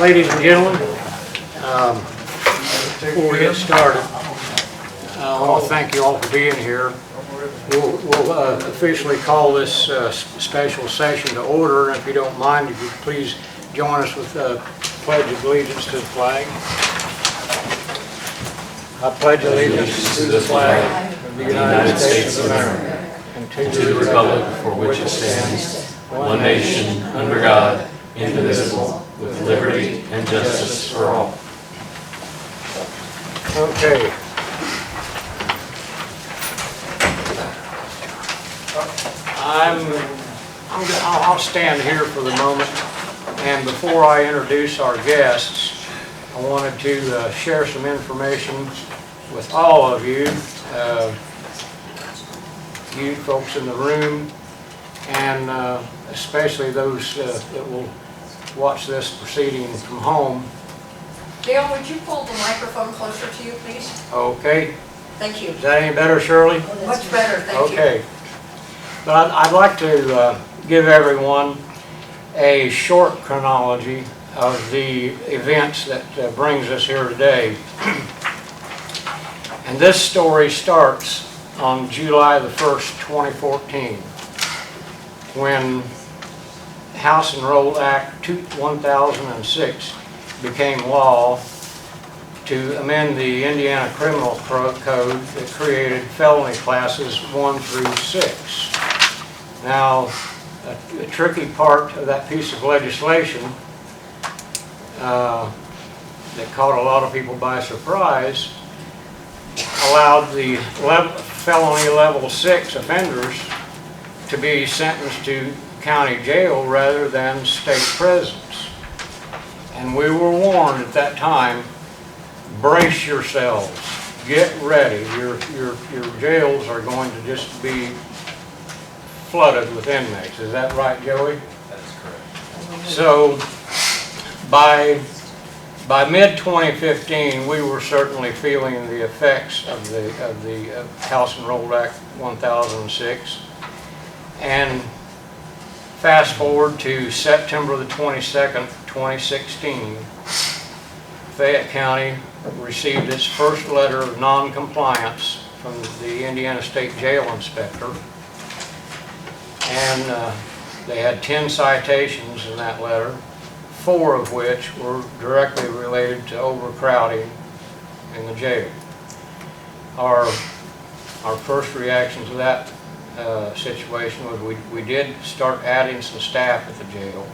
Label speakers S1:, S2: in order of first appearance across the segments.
S1: Ladies and gentlemen, before we get started, I want to thank you all for being here. We'll officially call this special session to order, and if you don't mind, if you could please join us with the Pledge of Allegiance to the flag. I pledge allegiance to the flag of the United States of America and to the republic for which it stands, one nation, under God, indivisible, with liberty and justice for all. Okay. I'll stand here for the moment, and before I introduce our guests, I wanted to share some information with all of you, you folks in the room, and especially those that will watch this proceeding from home.
S2: Dale, would you pull the microphone closer to you, please?
S1: Okay.
S2: Thank you.
S1: Is that any better, Shirley?
S2: Much better, thank you.
S1: Okay. But I'd like to give everyone a short chronology of the events that brings us here today. And this story starts on July the 1st, 2014, when House Enrolled Act 1006 became law to amend the Indiana Criminal Code that created felony classes 1 through 6. Now, a tricky part of that piece of legislation that caught a lot of people by surprise allowed the felony level 6 offenders to be sentenced to county jail rather than state prisons. And we were warned at that time, brace yourselves, get ready, your jails are going to just be flooded with inmates. Is that right, Joey?
S3: That is correct.
S1: So by mid-2015, we were certainly feeling the effects of the House Enrolled Act 1006. And fast forward to September the 22nd, 2016, Fayette County received its first letter of non-compliance from the Indiana State Jail Inspector. And they had 10 citations in that letter, 4 of which were directly related to overcrowding in the jail. Our first reaction to that situation was we did start adding some staff at the jail.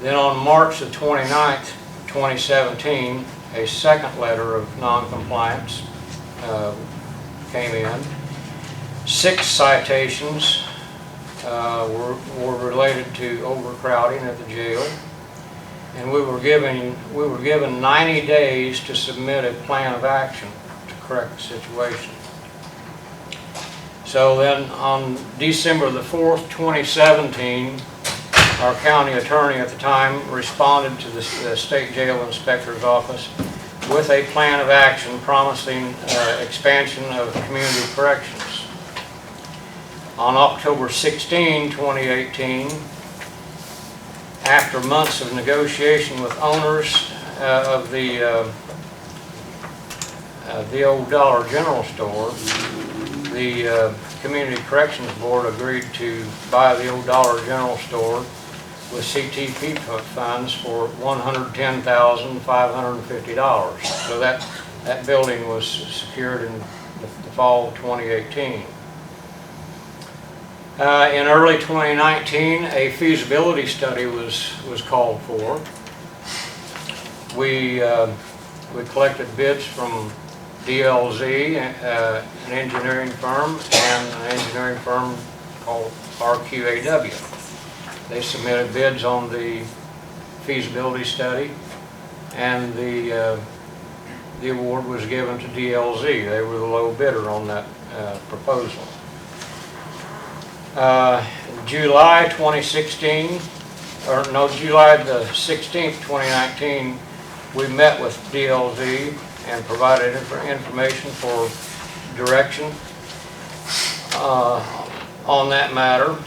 S1: Then on March the 29th, 2017, a second letter of non-compliance came in. 6 citations were related to overcrowding at the jail, and we were given 90 days to submit a plan of action to correct the situation. So then on December the 4th, 2017, our county attorney at the time responded to the state jail inspector's office with a plan of action promising expansion of community corrections. On October 16, 2018, after months of negotiation with owners of the old Dollar General store, the Community Corrections Board agreed to buy the old Dollar General store with CTP funds for $110,550. So that building was secured in the fall of 2018. In early 2019, a feasibility study was called for. We collected bids from DLZ, an engineering firm, and an engineering firm called RQAW. They submitted bids on the feasibility study, and the award was given to DLZ. They were the low bidder on that proposal. July 2016, or no, July the 16th, 2019, we met with DLZ and provided information for direction on that matter.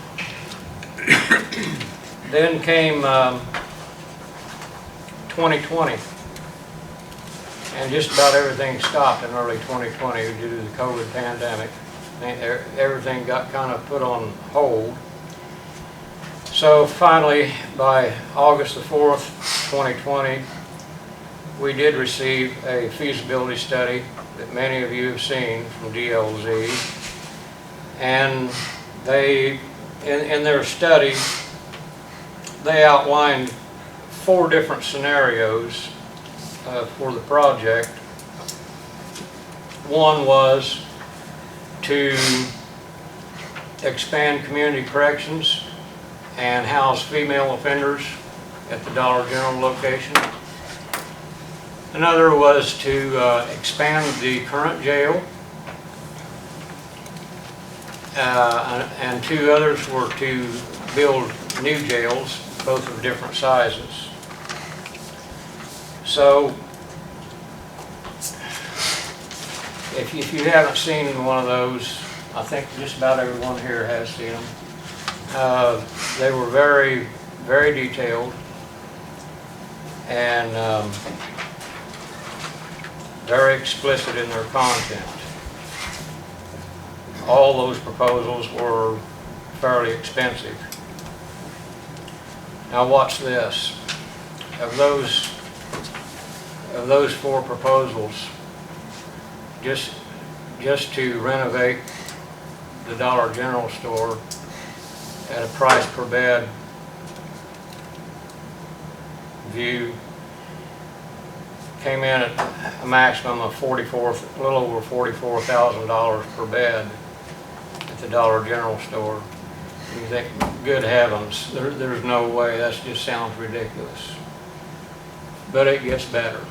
S1: Then came 2020. And just about everything stopped in early 2020 due to the COVID pandemic. Everything got kind of put on hold. So finally, by August the 4th, 2020, we did receive a feasibility study that many of you have seen from DLZ. And they, in their study, they outlined 4 different scenarios for the project. One was to expand community corrections and house female offenders at the Dollar General location. Another was to expand the current jail, and 2 others were to build new jails, both of different sizes. So, if you haven't seen one of those, I think just about everyone here has seen them. They were very, very detailed and very explicit in their content. All those proposals were fairly expensive. Now watch this. Of those 4 proposals, just to renovate the Dollar General store at a price per bed view came in at a maximum of a little over $44,000 per bed at the Dollar General store. You think, good heavens, there's no way, that just sounds ridiculous. But it gets better.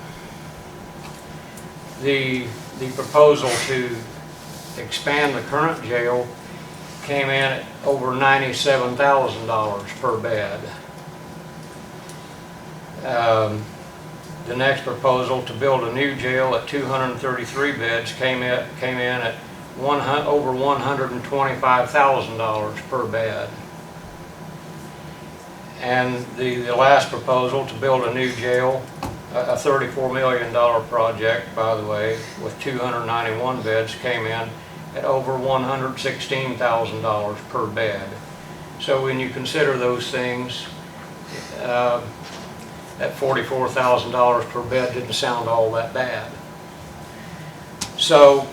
S1: The proposal to expand the current jail came in at over $97,000 per bed. The next proposal to build a new jail at 233 beds came in at over $125,000 per bed. And the last proposal to build a new jail, a $34 million project, by the way, with 291 beds, came in at over $116,000 per bed. So when you consider those things, that $44,000 per bed didn't sound all that bad. So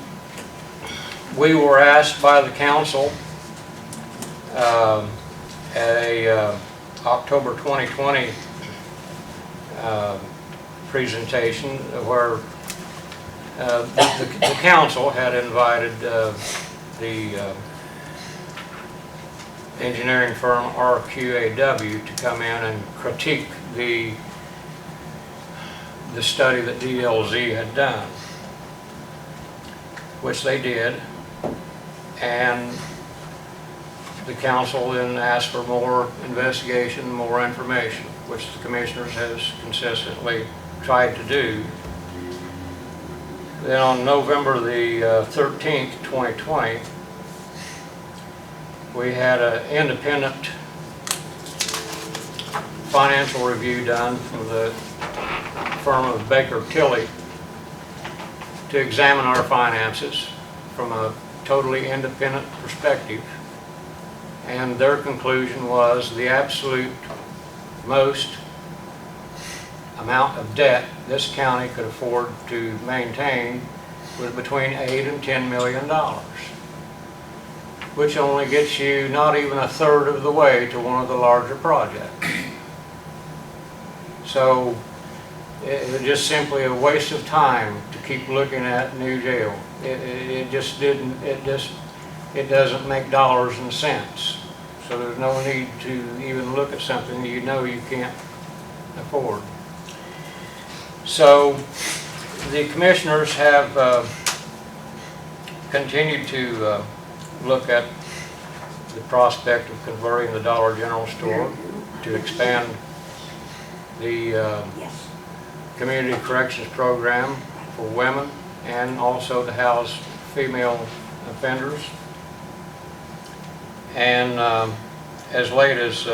S1: we were asked by the council at a October 2020 presentation where the council had invited the engineering firm RQAW to come in and critique the study that DLZ had done, which they did, and the council then asked for more investigation, more information, which the commissioners has consistently tried to do. Then on November the 13th, 2020, we had an independent financial review done from the firm of Baker Tilly to examine our finances from a totally independent perspective. And their conclusion was the absolute most amount of debt this county could afford to maintain was between $8 and $10 million, which only gets you not even a third of the way to one of the larger projects. So it was just simply a waste of time to keep looking at new jail. It doesn't make dollars and cents. So there's no need to even look at something you know you can't afford. So the commissioners have continued to look at the prospect of converting the Dollar General store to expand the community corrections program for women and also to house female offenders. And as late as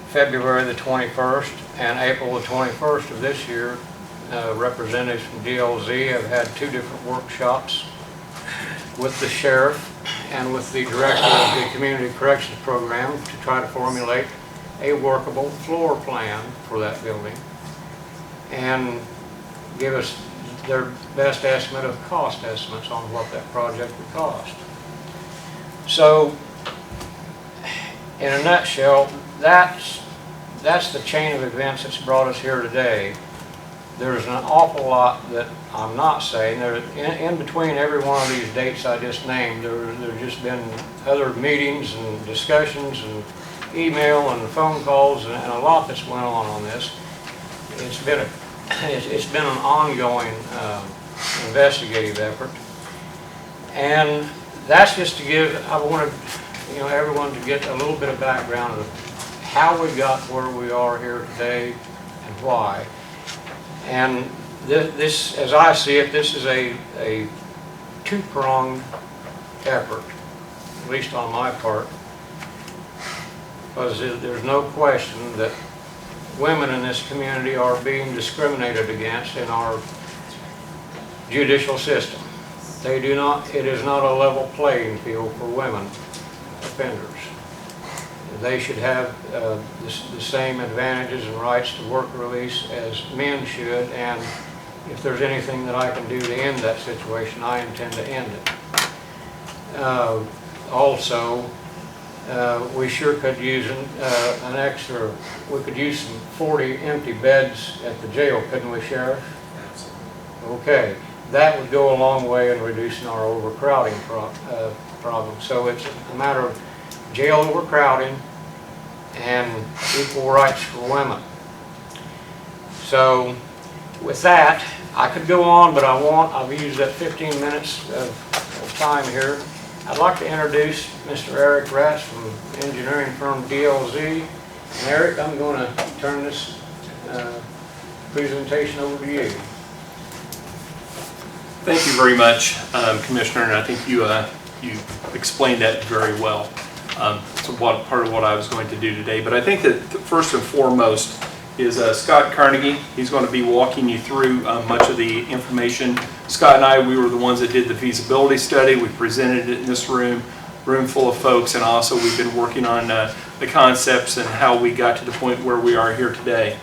S1: February the 21st and April the 21st of this year, representatives from DLZ have had 2 different workshops with the sheriff and with the director of the Community Corrections Program to try to formulate a workable floor plan for that building and give us their best estimate of cost estimates on what that project would cost. So, in a nutshell, that's the chain of events that's brought us here today. There's an awful lot that I'm not saying. In between every one of these dates I just named, there's just been other meetings and discussions and email and phone calls and a lot that's went on this. It's been an ongoing investigative effort, and that's just to give. I wanted everyone to get a little bit of background of how we got where we are here today and why. And this, as I see it, this is a 2-pronged effort, at least on my part, because there's no question that women in this community are being discriminated against in our judicial system. It is not a level playing field for women offenders. They should have the same advantages and rights to work release as men should, and if there's anything that I can do to end that situation, I intend to end it. Also, we sure could use we could use some 40 empty beds at the jail, couldn't we, Sheriff?
S3: Absolutely.
S1: Okay, that would go a long way in reducing our overcrowding problem. So it's a matter of jail overcrowding and equal rights for women. So with that, I could go on, but I won't. I've used up 15 minutes of time here. I'd like to introduce Mr. Eric Ratz from engineering firm DLZ. And Eric, I'm going to turn this presentation over to you.
S4: Thank you very much, Commissioner, and I think you explained that very well. So part of what I was going to do today. But I think that first and foremost is Scott Carnegie. He's going to be walking you through much of the information. Scott and I, we were the ones that did the feasibility study. We presented it in this room full of folks, and also we've been working on the concepts and how we got to the point where we are here today.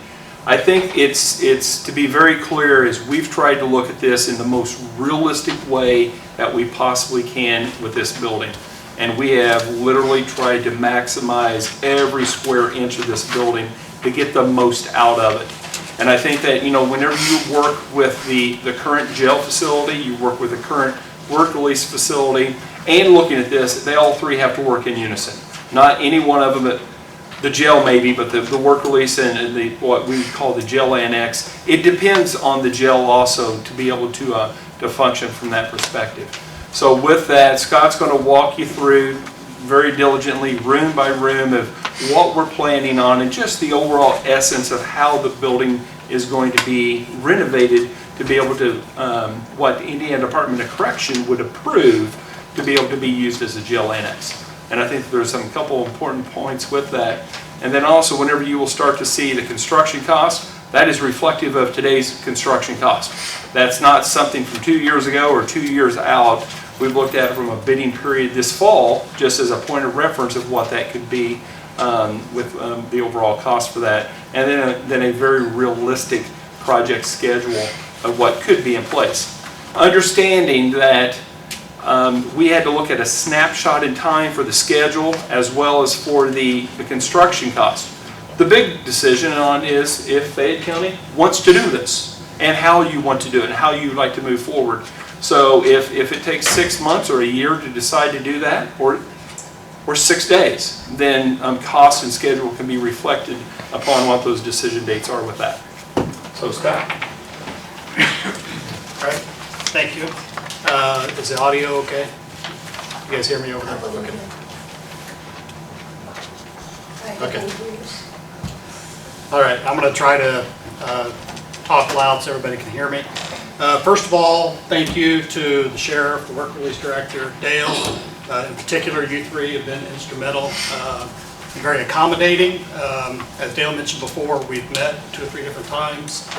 S4: I think it's to be very clear is we've tried to look at this in the most realistic way that we possibly can with this building. And we have literally tried to maximize every square inch of this building to get the most out of it. And I think that, whenever you work with the current jail facility, you work with the current work release facility, and looking at this, they all three have to work in unison. Not any one of them, the jail maybe, but the work release and what we call the jail annex, it depends on the jail also to be able to function from that perspective. So with that, Scott's going to walk you through very diligently, room by room, of what we're planning on and just the overall essence of how the building is going to be renovated to be able to, what the Indiana Department of Correction would approve to be able to be used as a jail annex. And I think there's a couple important points with that. And then also, whenever you will start to see the construction cost, that is reflective of today's construction cost. That's not something from 2 years ago or 2 years out. We've looked at it from a bidding period this fall, just as a point of reference of what that could be with the overall cost for that. And then a very realistic project schedule of what could be in place. Understanding that we had to look at a snapshot in time for the schedule as well as for the construction cost. The big decision on is if Fayette County wants to do this and how you want to do it and how you'd like to move forward. So if it takes 6 months or a year to decide to do that, or 6 days, then cost and schedule can be reflected upon what those decision dates are with that. So Scott.
S5: All right, thank you. Is the audio okay? You guys hear me over there? Okay. All right, I'm going to try to talk loud so everybody can hear me. First of all, thank you to the sheriff, the work release director, Dale. In particular, you three have been instrumental very accommodating. As Dale mentioned before, we've met 2 or 3 different times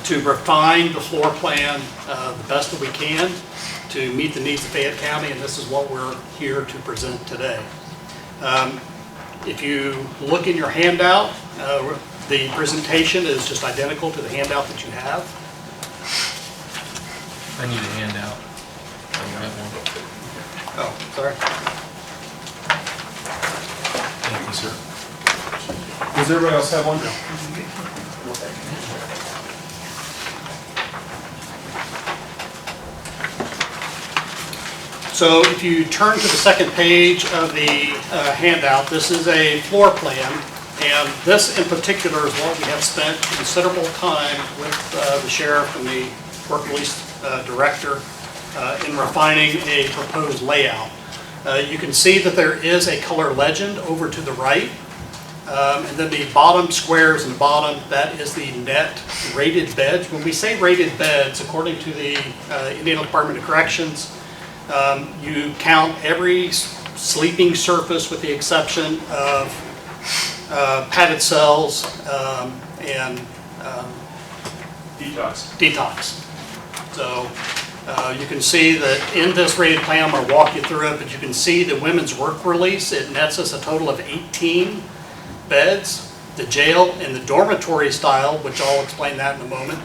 S5: to refine the floor plan the best that we can to meet the needs of Fayette County, and this is what we're here to present today. If you look in your handout, the presentation is just identical to the handout that you have.
S3: I need a handout. I got one.
S5: Oh, sorry.
S3: Thank you, sir.
S4: Does everybody else have one?
S5: So if you turn to the second page of the handout, this is a floor plan, and this in particular is what we have spent considerable time with the sheriff and the work release director in refining a proposed layout. You can see that there is a color legend over to the right, and then the bottom squares in the bottom, that is the net rated beds. When we say rated beds, according to the Indiana Department of Corrections, you count every sleeping surface with the exception of padded cells and detox. So you can see that in this rated plan, I'm going to walk you through it, but you can see the women's work release. It nets us a total of 18 beds. The jail in the dormitory style, which I'll explain that in a moment,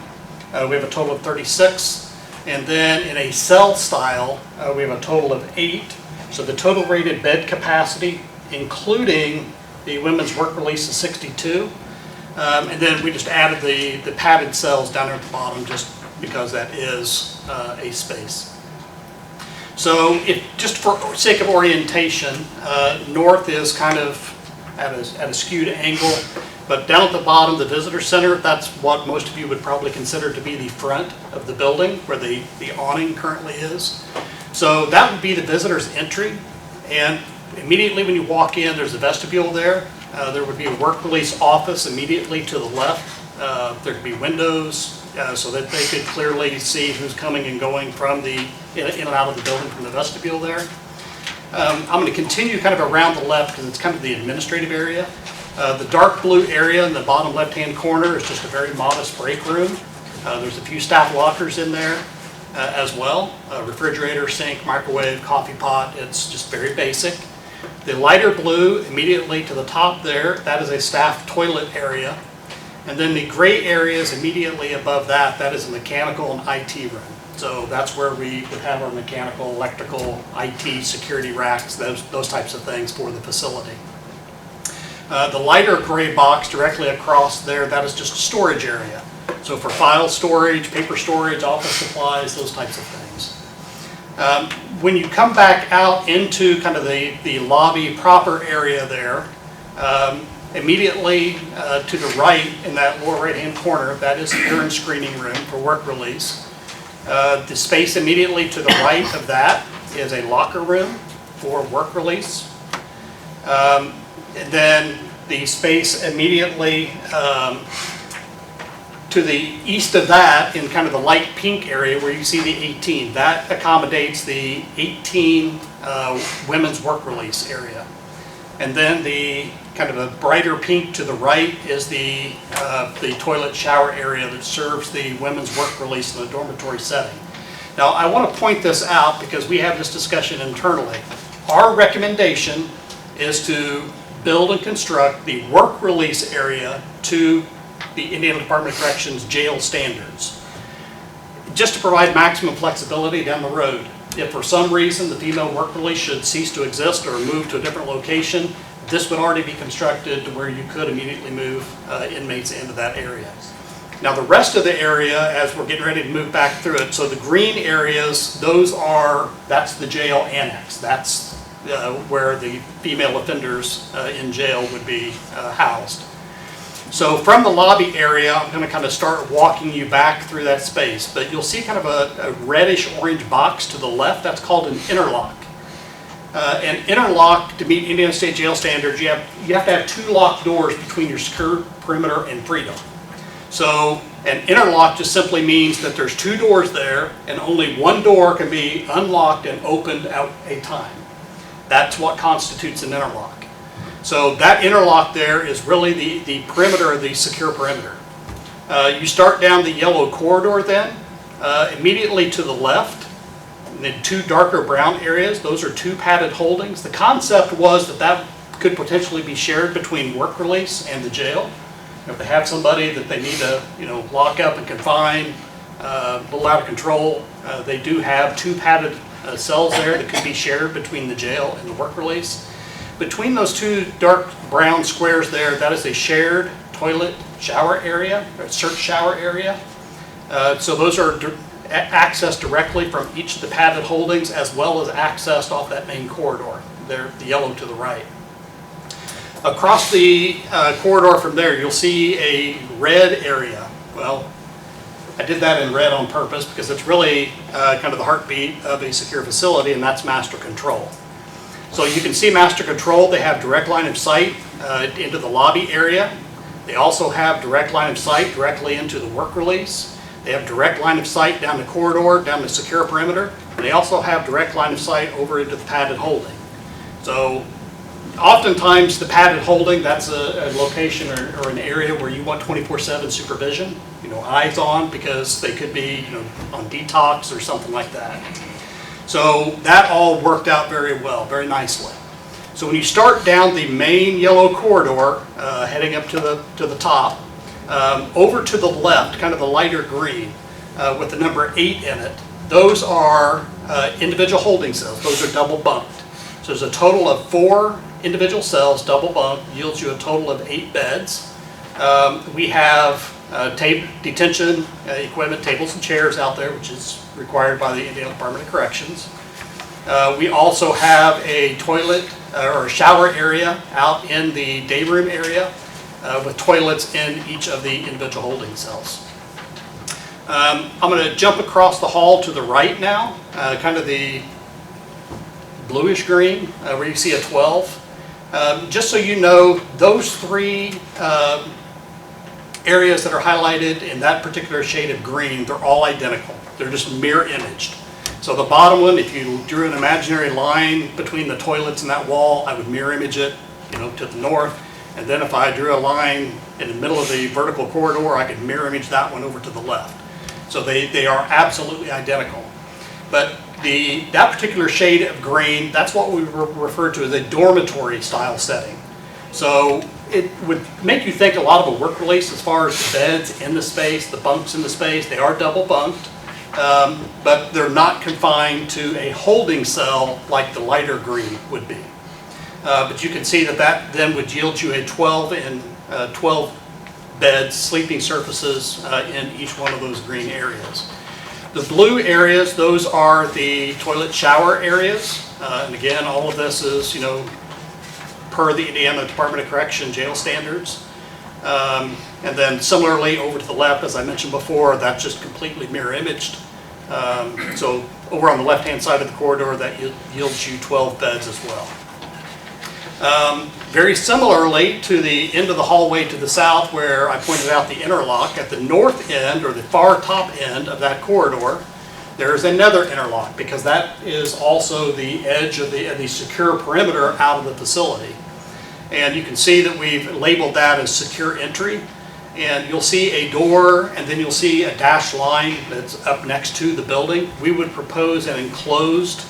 S5: we have a total of 36. And then in a cell style, we have a total of 8. So the total rated bed capacity, including the women's work release, is 62. And then we just added the padded cells down there at the bottom just because that is a space. So just for sake of orientation, north is kind of at a skewed angle. But down at the bottom, the visitor center, that's what most of you would probably consider to be the front of the building where the awning currently is. So that would be the visitor's entry. And immediately when you walk in, there's a vestibule there. There would be a work release office immediately to the left. There could be windows so that they could clearly see who's coming and going from in and out of the building from the vestibule there. I'm going to continue kind of around the left because it's kind of the administrative area. The dark blue area in the bottom left-hand corner is just a very modest break room. There's a few staff lockers in there as well. Refrigerator, sink, microwave, coffee pot. It's just very basic. The lighter blue immediately to the top there, that is a staff toilet area. And then the gray areas immediately above that, that is a mechanical and IT room. So that's where we would have our mechanical, electrical, IT, security racks, those types of things for the facility. The lighter gray box directly across there, that is just a storage area. So for file storage, paper storage, office supplies, those types of things. When you come back out into kind of the lobby proper area there, immediately to the right in that lower right-hand corner, that is the urine screening room for work release. The space immediately to the right of that is a locker room for work release. And then the space immediately to the east of that in kind of the light pink area where you see the 18, that accommodates the 18 women's work release area. And then the kind of a brighter pink to the right is the toilet shower area that serves the women's work release in a dormitory setting. Now I want to point this out because we have this discussion internally. Our recommendation is to build and construct the work release area to the Indiana Department of Corrections jail standards, just to provide maximum flexibility down the road. If for some reason the female work release should cease to exist or move to a different location, this would already be constructed to where you could immediately move inmates into that area. Now the rest of the area, as we're getting ready to move back through it, so the green areas, that's the jail annex. That's where the female offenders in jail would be housed. So from the lobby area, I'm going to kind of start walking you back through that space, but you'll see kind of a reddish orange box to the left. That's called an interlock. An interlock, to meet Indiana State Jail standards, you have to have 2 locked doors between your secure perimeter and freedom. So an interlock just simply means that there's 2 doors there and only one door can be unlocked and opened at a time. That's what constitutes an interlock. So that interlock there is really the perimeter of the secure perimeter. You start down the yellow corridor then, immediately to the left, and then two darker brown areas. Those are two padded holdings. The concept was that that could potentially be shared between work release and the jail. If they have somebody that they need to, lock up and confine, a little out of control, they do have two padded cells there that could be shared between the jail and the work release. Between those two dark brown squares there, that is a shared toilet shower area, or search shower area. So those are accessed directly from each of the padded holdings, as well as accessed off that main corridor. They're the yellow to the right. Across the corridor from there, you'll see a red area. Well, I did that in red on purpose because it's really kind of the heartbeat of a secure facility, and that's master control. So you can see master control. They have direct line of sight into the lobby area. They also have direct line of sight directly into the work release. They have direct line of sight down the corridor, down the secure perimeter. And they also have direct line of sight over into the padded holding. So oftentimes the padded holding, that's a location or an area where you want 24/7 supervision, eyes on, because they could be on detox or something like that. So that all worked out very well, very nicely. So when you start down the main yellow corridor, heading up to the top, over to the left, kind of the lighter green, with the number 8 in it, those are individual holding cells. Those are double bunked. So there's a total of 4 individual cells, double bunked, yields you a total of 8 beds. We have detention equipment, tables and chairs out there, which is required by the Indiana Department of Corrections. We also have a toilet or a shower area out in the day room area with toilets in each of the individual holding cells. I'm going to jump across the hall to the right now, kind of the bluish green, where you see a 12. Just so you know, those 3 areas that are highlighted in that particular shade of green, they're all identical. They're just mirror imaged. So the bottom one, if you drew an imaginary line between the toilets and that wall, I would mirror image it, to the north. And then if I drew a line in the middle of the vertical corridor, I could mirror image that one over to the left. So they are absolutely identical. But that particular shade of green, that's what we refer to as a dormitory style setting. So it would make you think a lot of a work release as far as the beds in the space, the bunks in the space. They are double bunked, but they're not confined to a holding cell like the lighter green would be. But you can see that then would yield you a 12 beds, sleeping surfaces in each one of those green areas. The blue areas, those are the toilet shower areas. And again, all of this is, per the Indiana Department of Correction jail standards. And then similarly over to the left, as I mentioned before, that's just completely mirror imaged. So over on the left-hand side of the corridor, that yields you 12 beds as well. Very similarly to the end of the hallway to the south, where I pointed out the interlock, at the north end or the far top end of that corridor, there's another interlock, because that is also the edge of the secure perimeter out of the facility. And you can see that we've labeled that as secure entry. And you'll see a door, and then you'll see a dashed line that's up next to the building. We would propose an enclosed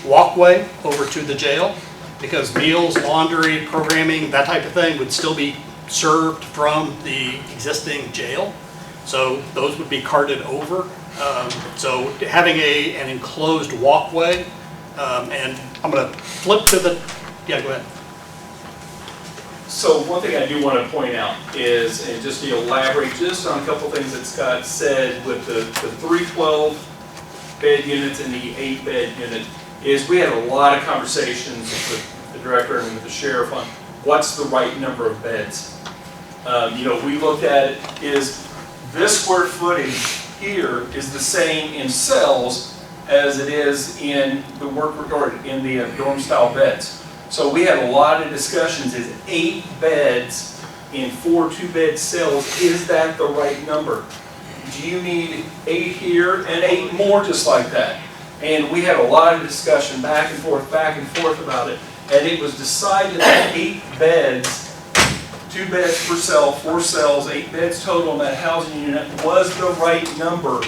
S5: walkway over to the jail, because meals, laundry, programming, that type of thing would still be served from the existing jail. So those would be carted over. So having an enclosed walkway, and I'm going to flip to the, yeah, go ahead.
S4: So one thing I do want to point out is, and just to elaborate just on a couple things that Scott said with the 312 bed units and the 8-bed unit, is we had a lot of conversations with the director and with the sheriff on what's the right number of beds. We looked at it, is this square footage here is the same in cells as it is in the in the dorm style beds. So we had a lot of discussions, is 8 beds in 4 2-bed cells, is that the right number? Do you need 8 here and 8 more just like that? And we had a lot of discussion back and forth about it. And it was decided that 8 beds, 2 beds per cell, 4 cells, 8 beds total in that housing unit was the right number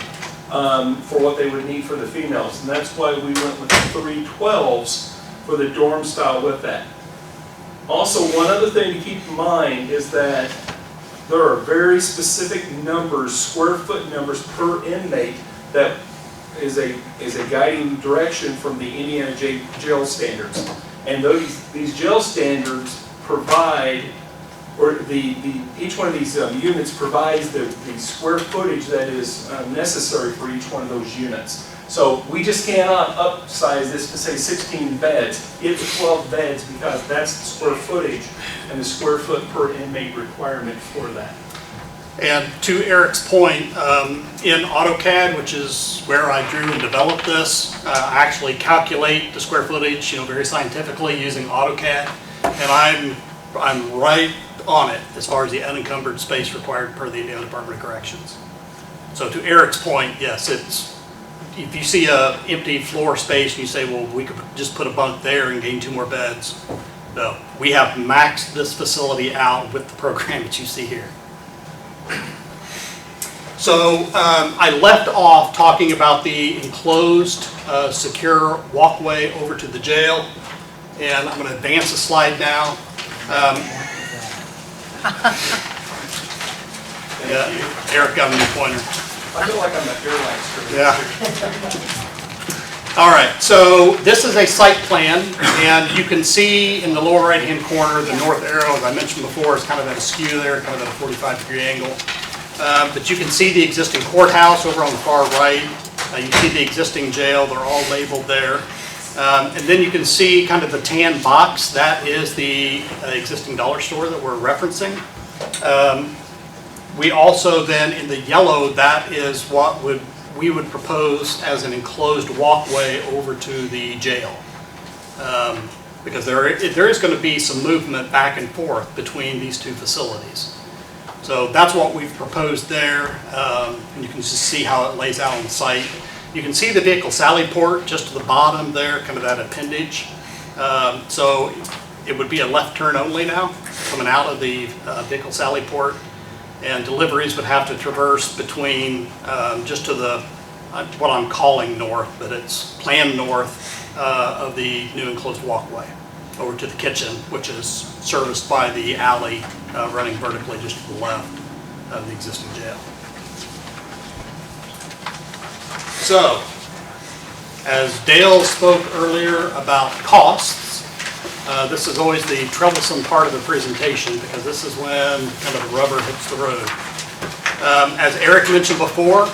S4: for what they would need for the females. And that's why we went with the 3 12s for the dorm style with that. Also, one other thing to keep in mind is that there are very specific numbers, square foot numbers per inmate that is a guiding direction from the Indiana jail standards. And these jail standards provide, or each one of these units provides the square footage that is necessary for each one of those units. So we just cannot upsize this to say 16 beds. It's 12 beds because that's the square footage and the square foot per inmate requirement for that.
S5: And to Eric's point, in AutoCAD, which is where I drew and developed this, I actually calculate the square footage, very scientifically using AutoCAD, and I'm right on it as far as the unencumbered space required per the Indiana Department of Corrections. So to Eric's point, yes, if you see a empty floor space and you say, well, we could just put a bunk there and gain 2 more beds. No, we have maxed this facility out with the program that you see here. So I left off talking about the enclosed secure walkway over to the jail, and I'm going to advance the slide now. Yeah, Eric got a new pointer.
S4: I feel like I'm at airline street.
S5: Yeah. All right, so this is a site plan, and you can see in the lower right-hand corner, the north arrow, as I mentioned before, is kind of at a skew there, kind of at a 45-degree angle. But you can see the existing courthouse over on the far right. You see the existing jail, they're all labeled there. And then you can see kind of the tan box, that is the existing dollar store that we're referencing. We also then, in the yellow, that is what we would propose as an enclosed walkway over to the jail. Because there is going to be some movement back and forth between these 2 facilities. So that's what we've proposed there, and you can just see how it lays out on the site. You can see the vehicle sally port just to the bottom there, kind of that appendage. So it would be a left turn only now, coming out of the vehicle sally port. And deliveries would have to traverse between just to the, what I'm calling north, but it's planned north of the new enclosed walkway over to the kitchen, which is serviced by the alley running vertically just to the left of the existing jail. So, as Dale spoke earlier about costs, this is always the troublesome part of the presentation because this is when kind of the rubber hits the road. As Eric mentioned before,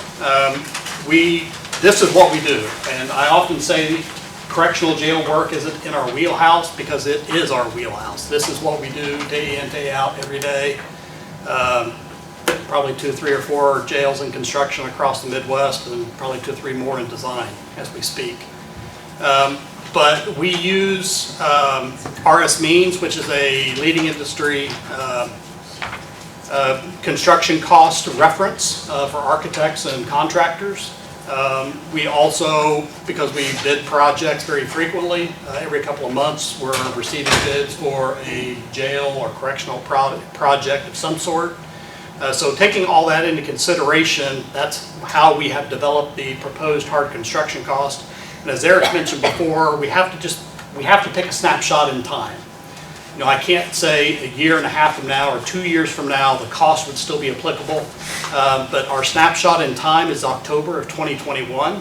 S5: this is what we do, and I often say correctional jail work isn't in our wheelhouse because it is our wheelhouse. This is what we do day in, day out, every day. Probably 2, 3, or 4 jails in construction across the Midwest, and probably 2 or 3 more in design as we speak. But we use RS Means, which is a leading industry construction cost reference for architects and contractors. We also, because we bid projects very frequently, every couple of months we're receiving bids for a jail or correctional project of some sort. So taking all that into consideration, that's how we have developed the proposed hard construction cost. And as Eric mentioned before, we have to take a snapshot in time. I can't say a year and a half from now or 2 years from now the cost would still be applicable, but our snapshot in time is October of 2021.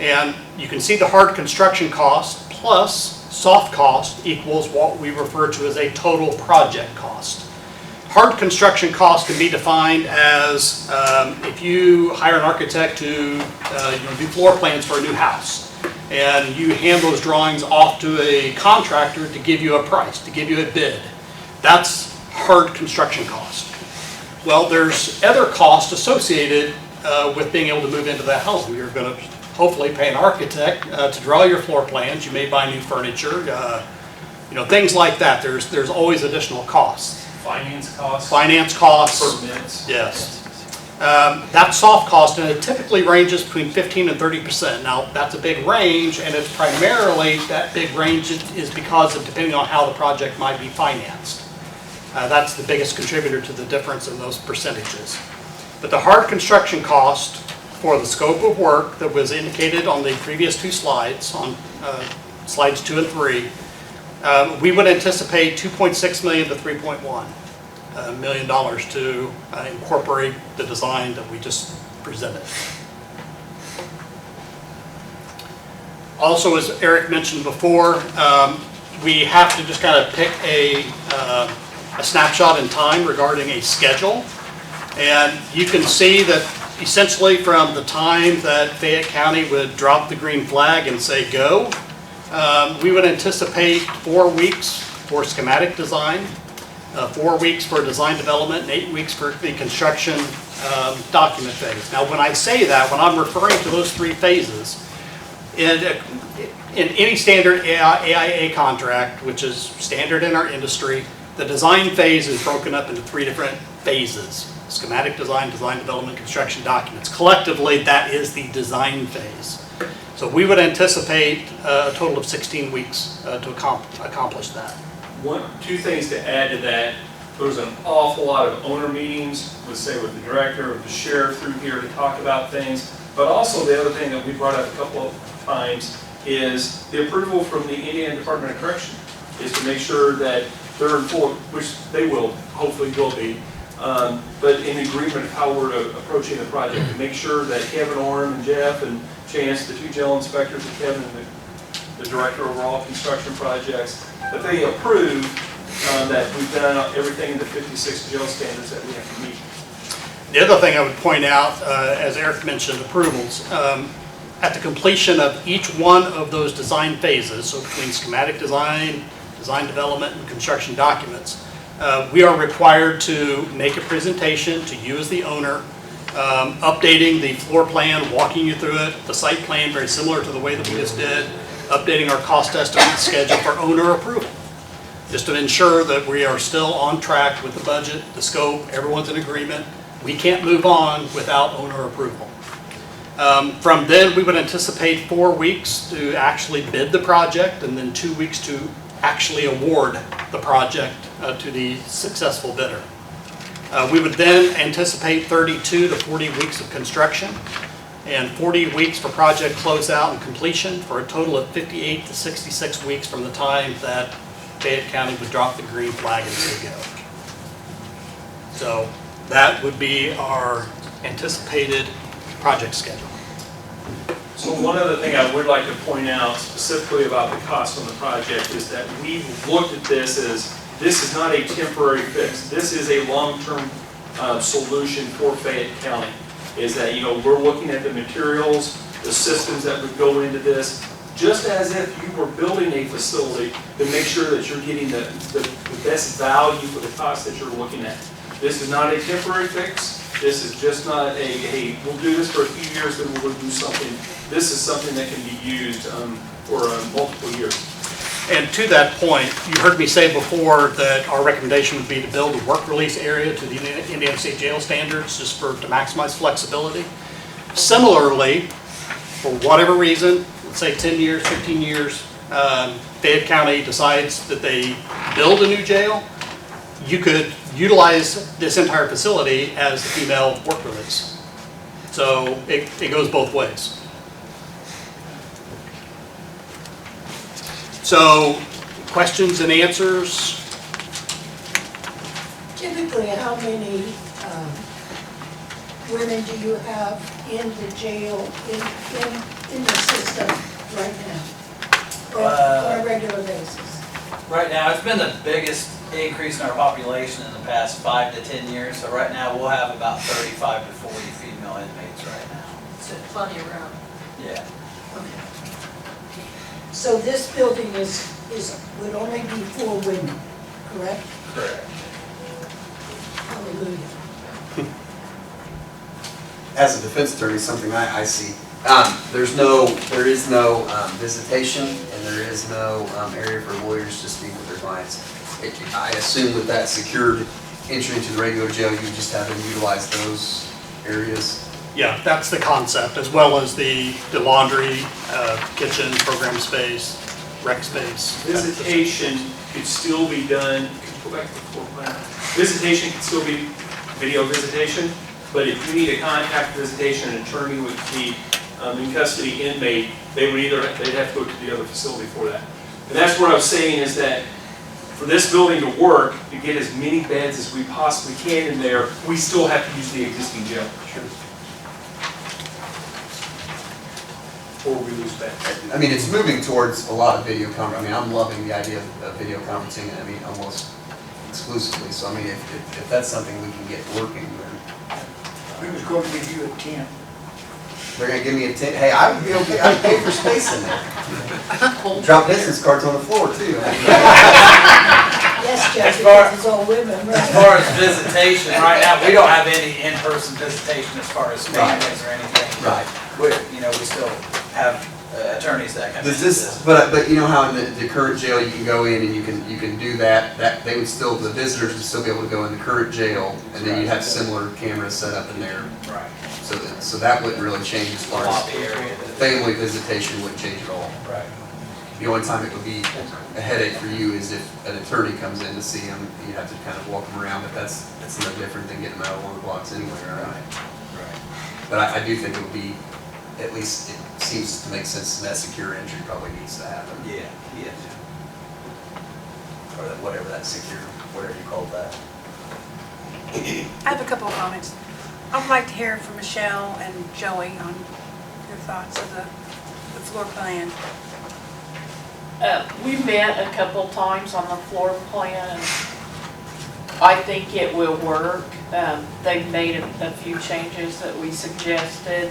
S5: And you can see the hard construction cost plus soft cost equals what we refer to as a total project cost. Hard construction cost can be defined as if you hire an architect to do floor plans for a new house, and you hand those drawings off to a contractor to give you a price, to give you a bid. That's hard construction cost. Well, there's other costs associated with being able to move into that housing. You're going to hopefully pay an architect to draw your floor plans. You may buy new furniture, things like that. There's always additional costs.
S4: Finance costs.
S5: Finance costs.
S4: Permits.
S5: Yes. That's soft cost, and it typically ranges between 15 and 30%. Now, that's a big range, and it's primarily, that big range is because of depending on how the project might be financed. That's the biggest contributor to the difference in those percentages. But the hard construction cost for the scope of work that was indicated on the previous two slides, on slides 2 and 3, we would anticipate $2.6 million to $3.1 million to incorporate the design that we just presented. Also, as Eric mentioned before, we have to just kind of pick a snapshot in time regarding a schedule. And you can see that essentially from the time that Fayette County would drop the green flag and say go, we would anticipate 4 weeks for schematic design, 4 weeks for design development, and 8 weeks for the construction document phase. Now, when I say that, when I'm referring to those 3 phases, in any standard AIA contract, which is standard in our industry, the design phase is broken up into 3 different phases: schematic design, design development, construction documents. Collectively, that is the design phase. So we would anticipate a total of 16 weeks to accomplish that.
S4: 2 things to add to that. There's an awful lot of owner meetings, let's say with the director, with the sheriff through here to talk about things. But also the other thing that we brought up a couple of times is the approval from the Indiana Department of Correction is to make sure that they're in full, which they will, hopefully will be, but in agreement of how we're approaching the project, to make sure that Kevin Orm and Jeff and Chance, the 2 jail inspectors, and Kevin, the director of all construction projects, that they approve that we've done everything in the 56 jail standards that we have to meet.
S5: The other thing I would point out, as Eric mentioned, approvals. At the completion of each one of those design phases, so between schematic design, design development, and construction documents, we are required to make a presentation to you as the owner, updating the floor plan, walking you through it, the site plan, very similar to the way that we just did, updating our cost estimate schedule for owner approval, just to ensure that we are still on track with the budget, the scope, everyone's in agreement. We can't move on without owner approval. From then, we would anticipate 4 weeks to actually bid the project, and then 2 weeks to actually award the project to the successful bidder. We would then anticipate 32 to 40 weeks of construction and 40 weeks for project closeout and completion, for a total of 58 to 66 weeks from the time that Fayette County would drop the green flag and say go. So that would be our anticipated project schedule.
S4: So one other thing I would like to point out specifically about the cost on the project is that we've looked at this as, this is not a temporary fix. This is a long-term solution for Fayette County. Is that, we're looking at the materials, the systems that would go into this, just as if you were building a facility to make sure that you're getting the best value for the cost that you're looking at. This is not a temporary fix. This is just not hey, we'll do this for a few years, then we'll do something. This is something that can be used for multiple years.
S5: And to that point, you heard me say before that our recommendation would be to build a work release area to the Indiana State Jail standards, just to maximize flexibility. Similarly, for whatever reason, let's say 10 years, 15 years, Fayette County decides that they build a new jail, you could utilize this entire facility as the female work release. So it goes both ways. So, questions and answers?
S6: Typically, how many women do you have in the jail, in the system right now? Or on a regular basis?
S7: Right now, it's been the biggest increase in our population in the past 5 to 10 years. So right now, we'll have about 35 to 40 female inmates right now.
S2: So plenty around.
S7: Yeah.
S6: Okay. So this building would only be for women, correct?
S7: Correct.
S6: Hallelujah.
S8: As a defense attorney, something I see, there is no visitation, and there is no area for lawyers to speak with their clients. I assume with that secured entry into the regular jail, you just have them utilize those areas?
S5: Yeah, that's the concept, as well as the laundry, kitchen, program space, rec space.
S4: Visitation could still be done, could you go back to the floor plan? Visitation could still be video visitation, but if you need a contact visitation, an attorney with the in custody inmate, they'd have to go to the other facility for that. And that's what I was saying is that for this building to work, to get as many beds as we possibly can in there, we still have to use the existing jail. Or we lose beds.
S8: I mean, it's moving towards a lot of video conferencing. I mean, I'm loving the idea of video conferencing, I mean, almost exclusively. So, I mean, if that's something we can get working, then
S9: We was going to give you a 10.
S8: they're gonna give me a tip. Hey, I would be okay, I'd pay for space in there. Drop business cards on the floor, too.
S6: Yes, Jeff,
S7: As far-
S6: because it's all women,
S7: As
S6: right?
S7: far as visitation, right now, we don't have any in-person visitation as far as families or anything.
S8: Right.
S7: We still have attorneys that come in.
S8: Does this, but you know how in the current jail, you can go in and you can do that they would still, the visitors would still be able to go in the current jail, and then you'd have similar cameras set up in there.
S7: Right.
S8: So that wouldn't really change as far as
S7: Lobby area.
S8: family visitation wouldn't change at all.
S7: Right.
S8: The only time it would be a headache for you is if an attorney comes in to see him, you have to kind of walk him around, but that's no different than getting them out along the blocks anyway, right?
S7: Right.
S8: But I do think it would be, at least it seems to make sense, that secure entry probably needs to happen.
S7: Yeah, yeah.
S8: Or whatever that secure, whatever you call that.
S10: I have a couple of comments. I'd like to hear from Michelle and Joey on your thoughts of the floor plan.
S11: We met a couple times on the floor plan. I think it will work. They've made a few changes that we suggested.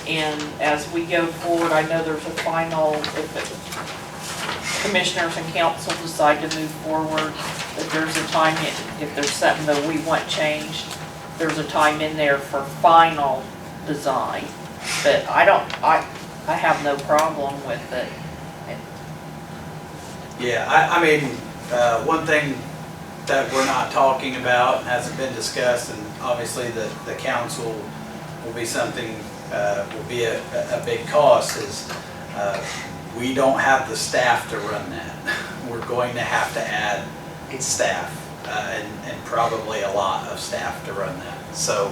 S11: And as we go forward, I know there's a final, if commissioners and council decide to move forward, that there's a time, if there's something that we want changed, there's a time in there for final design. But I have no problem with it.
S7: Yeah, I mean, one thing that we're not talking about, hasn't been discussed, and obviously the council will be something, will be a big cost, is we don't have the staff to run that. We're going to have to add staff, and probably a lot of staff to run that. So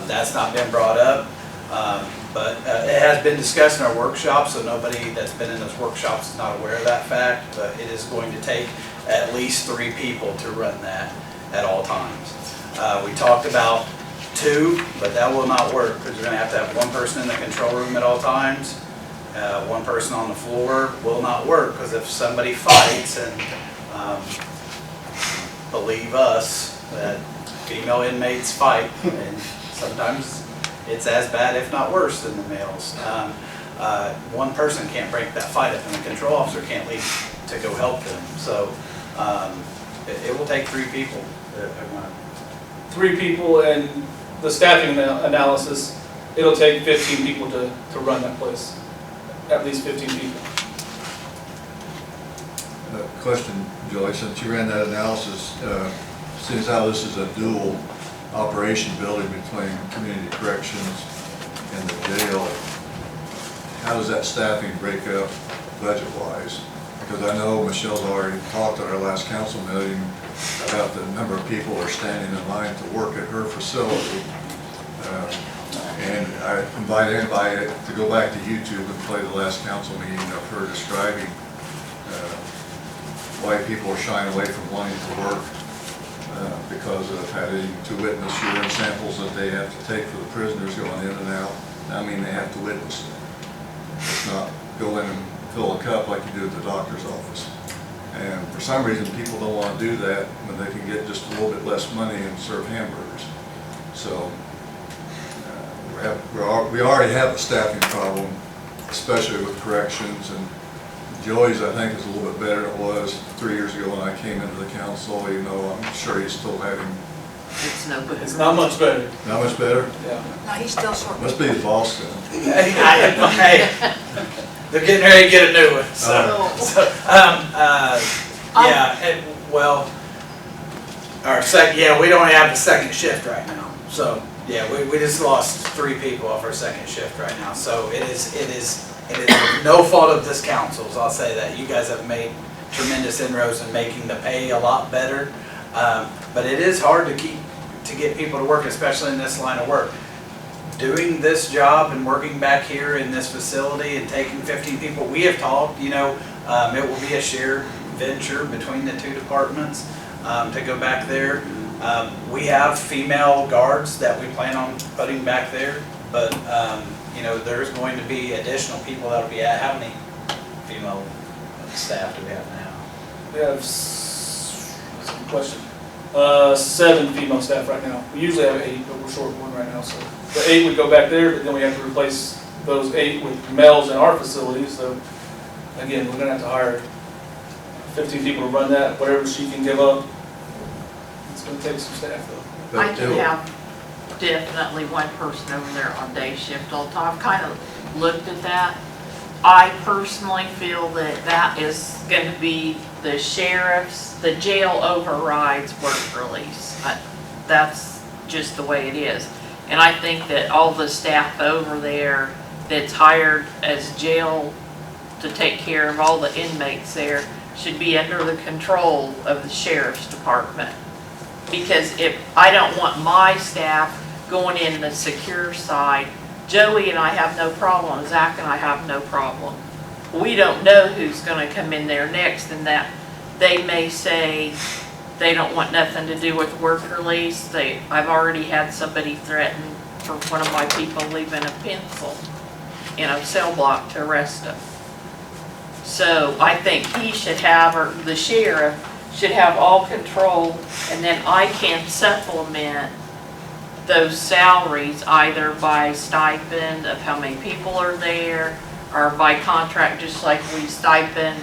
S7: that's not been brought up. But it has been discussed in our workshops, so nobody that's been in those workshops is not aware of that fact, but it is going to take at least 3 people to run that at all times. We talked about 2, but that will not work, because you're going to have one person in the control room at all times. 1 person on the floor will not work, because if somebody fights, and believe us, that female inmates fight, and sometimes it's as bad, if not worse, than the males. 1 person can't break that fight up, and the control officer can't leave to go help them. So it will take 3 people.
S12: 3 people, and the staffing analysis, it'll take 15 people to run that place. At least 15 people.
S13: Question, Joey, since you ran that analysis, since how this is a dual operation building between community corrections and the jail, how does that staffing break up budget-wise? Because I know Michelle's already talked at our last council meeting about the number of people who are standing in line to work at her facility. And I invite anybody to go back to YouTube and play the last council meeting of her describing why people are shying away from wanting to work because of having to witness urine samples that they have to take for the prisoners going in and out. I mean, they have to witness it. It's not go in and fill a cup like you do at the doctor's office. And for some reason, people don't want to do that when they can get just a little bit less money and serve hamburgers. So we already have a staffing problem, especially with corrections. And Joey's, I think, is a little bit better than it was 3 years ago when I came into the council, even though I'm sure he's still having.
S11: It's no good.
S12: It's not much better.
S13: Not much better?
S12: Yeah.
S10: No, he's still short.
S13: Must be his boss then.
S7: Hey, they're getting ready to get a new one. Well, we don't have the second shift right now. So Yeah, we just lost 3 people off our second shift right now, so it is no fault of this council's, I'll say that. You guys have made tremendous inroads in making the pay a lot better, but it is hard to get people to work, especially in this line of work. Doing this job and working back here in this facility and taking 15 people, we have talked, you know, it will be a shared venture between the 2 departments to go back there. We have female guards that we plan on putting back there, but you know, there's going to be additional people that'll be at. How many female staff do we have now?
S12: We have, that's a good question, 7 female staff right now. We usually have 8, but we're short 1 right now, so the 8 would go back there, but then we have to replace those 8 with males in our facilities, so again, we're gonna have to hire 15 people to run that, whatever she can give up. It's gonna take some staff though.
S11: I do have definitely one person over there on day shift all the time. I've kind of looked at that. I personally feel that that is going to be the sheriff's, the jail overrides work release. That's just the way it is. And I think that all the staff over there that's hired as jail to take care of all the inmates there should be under the control of the sheriff's department. Because if I don't want my staff going in the secure side, Joey and I have no problem, Zach and I have no problem. We don't know who's going to come in there next, and that they may say they don't want nothing to do with work release. I've already had somebody threaten for one of my people leaving a pencil in a cell block to arrest him. So I think he should have, or the sheriff should have all control, and then I can supplement those salaries either by stipend of how many people are there, or by contract, just like we stipend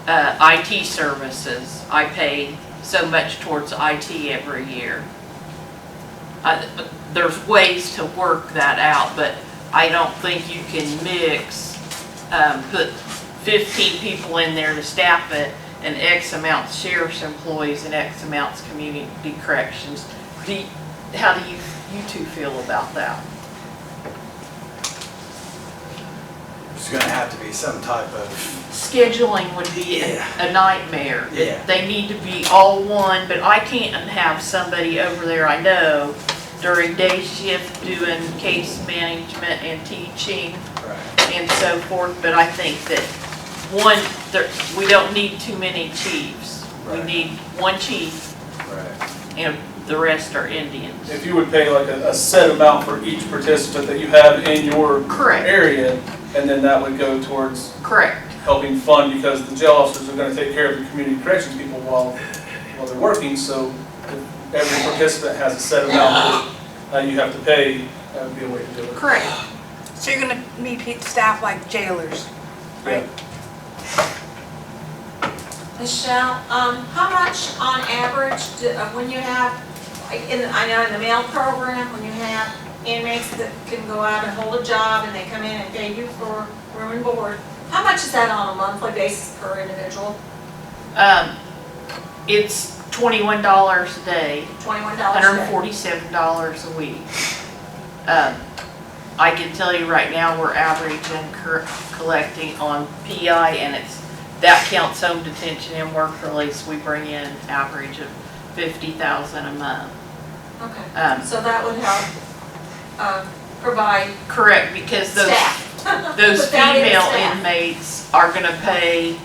S11: IT services. I pay so much towards IT every year. There's ways to work that out, but I don't think you can mix, put 15 people in there to staff it, and X amount sheriff's employees and X amounts community corrections. How do you two feel about that?
S7: There's gonna have to be some type of...
S11: Scheduling would be a nightmare.
S7: Yeah.
S11: They need to be all one, but I can't have somebody over there I know during day shift doing case management and teaching and so forth, but I think that we don't need too many chiefs. We need one chief, and the rest are Indians.
S12: If you would pay like a set amount for each participant that you have in your area, and then that would go towards helping fund, because the jail officers are going to take care of the community corrections people while they're working, so if every participant has a set amount that you have to pay, that would be a way to do it.
S10: Correct. So you're going to need staff like jailers, right?
S2: Michelle, how much on average when you have, I know in the mail program, when you have inmates that can go out and hold a job and they come in and pay you for room and board, how much is that on a monthly basis per individual?
S11: It's $21 a day.
S2: $21 a day.
S11: $147 a week. I can tell you right now we're averaging collecting on PI, and that counts home detention and work release. We bring in average of $50,000 a month.
S2: Okay. So that would help provide
S11: correct, because those female inmates are going to pay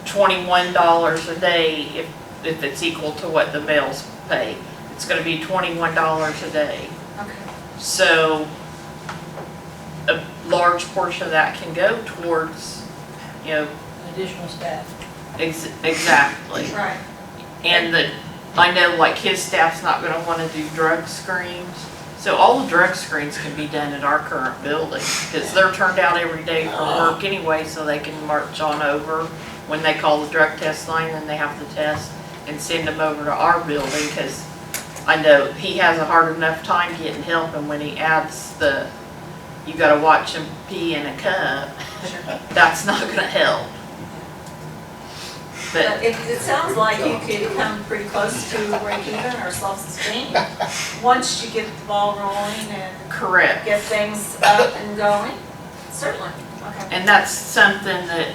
S11: $21 a day if it's equal to what the males pay. It's going to be $21 a day.
S2: Okay.
S11: So a large portion of that can go towards,
S6: additional staff.
S11: Exactly.
S2: Right.
S11: And I know like his staff's not going to want to do drug screens. So all the drug screens can be done at our current building, because they're turned out every day for work anyway, so they can march on over when they call the drug test line, and they have to test and send them over to our building, because I know he has a hard enough time getting help, and when he adds you gotta watch him pee in a cup, that's not gonna help.
S2: But it sounds like you could come pretty close to break even or self-sustaining once you get the ball rolling and
S11: Correct.
S2: get things up and going. Certainly, okay.
S11: And that's something that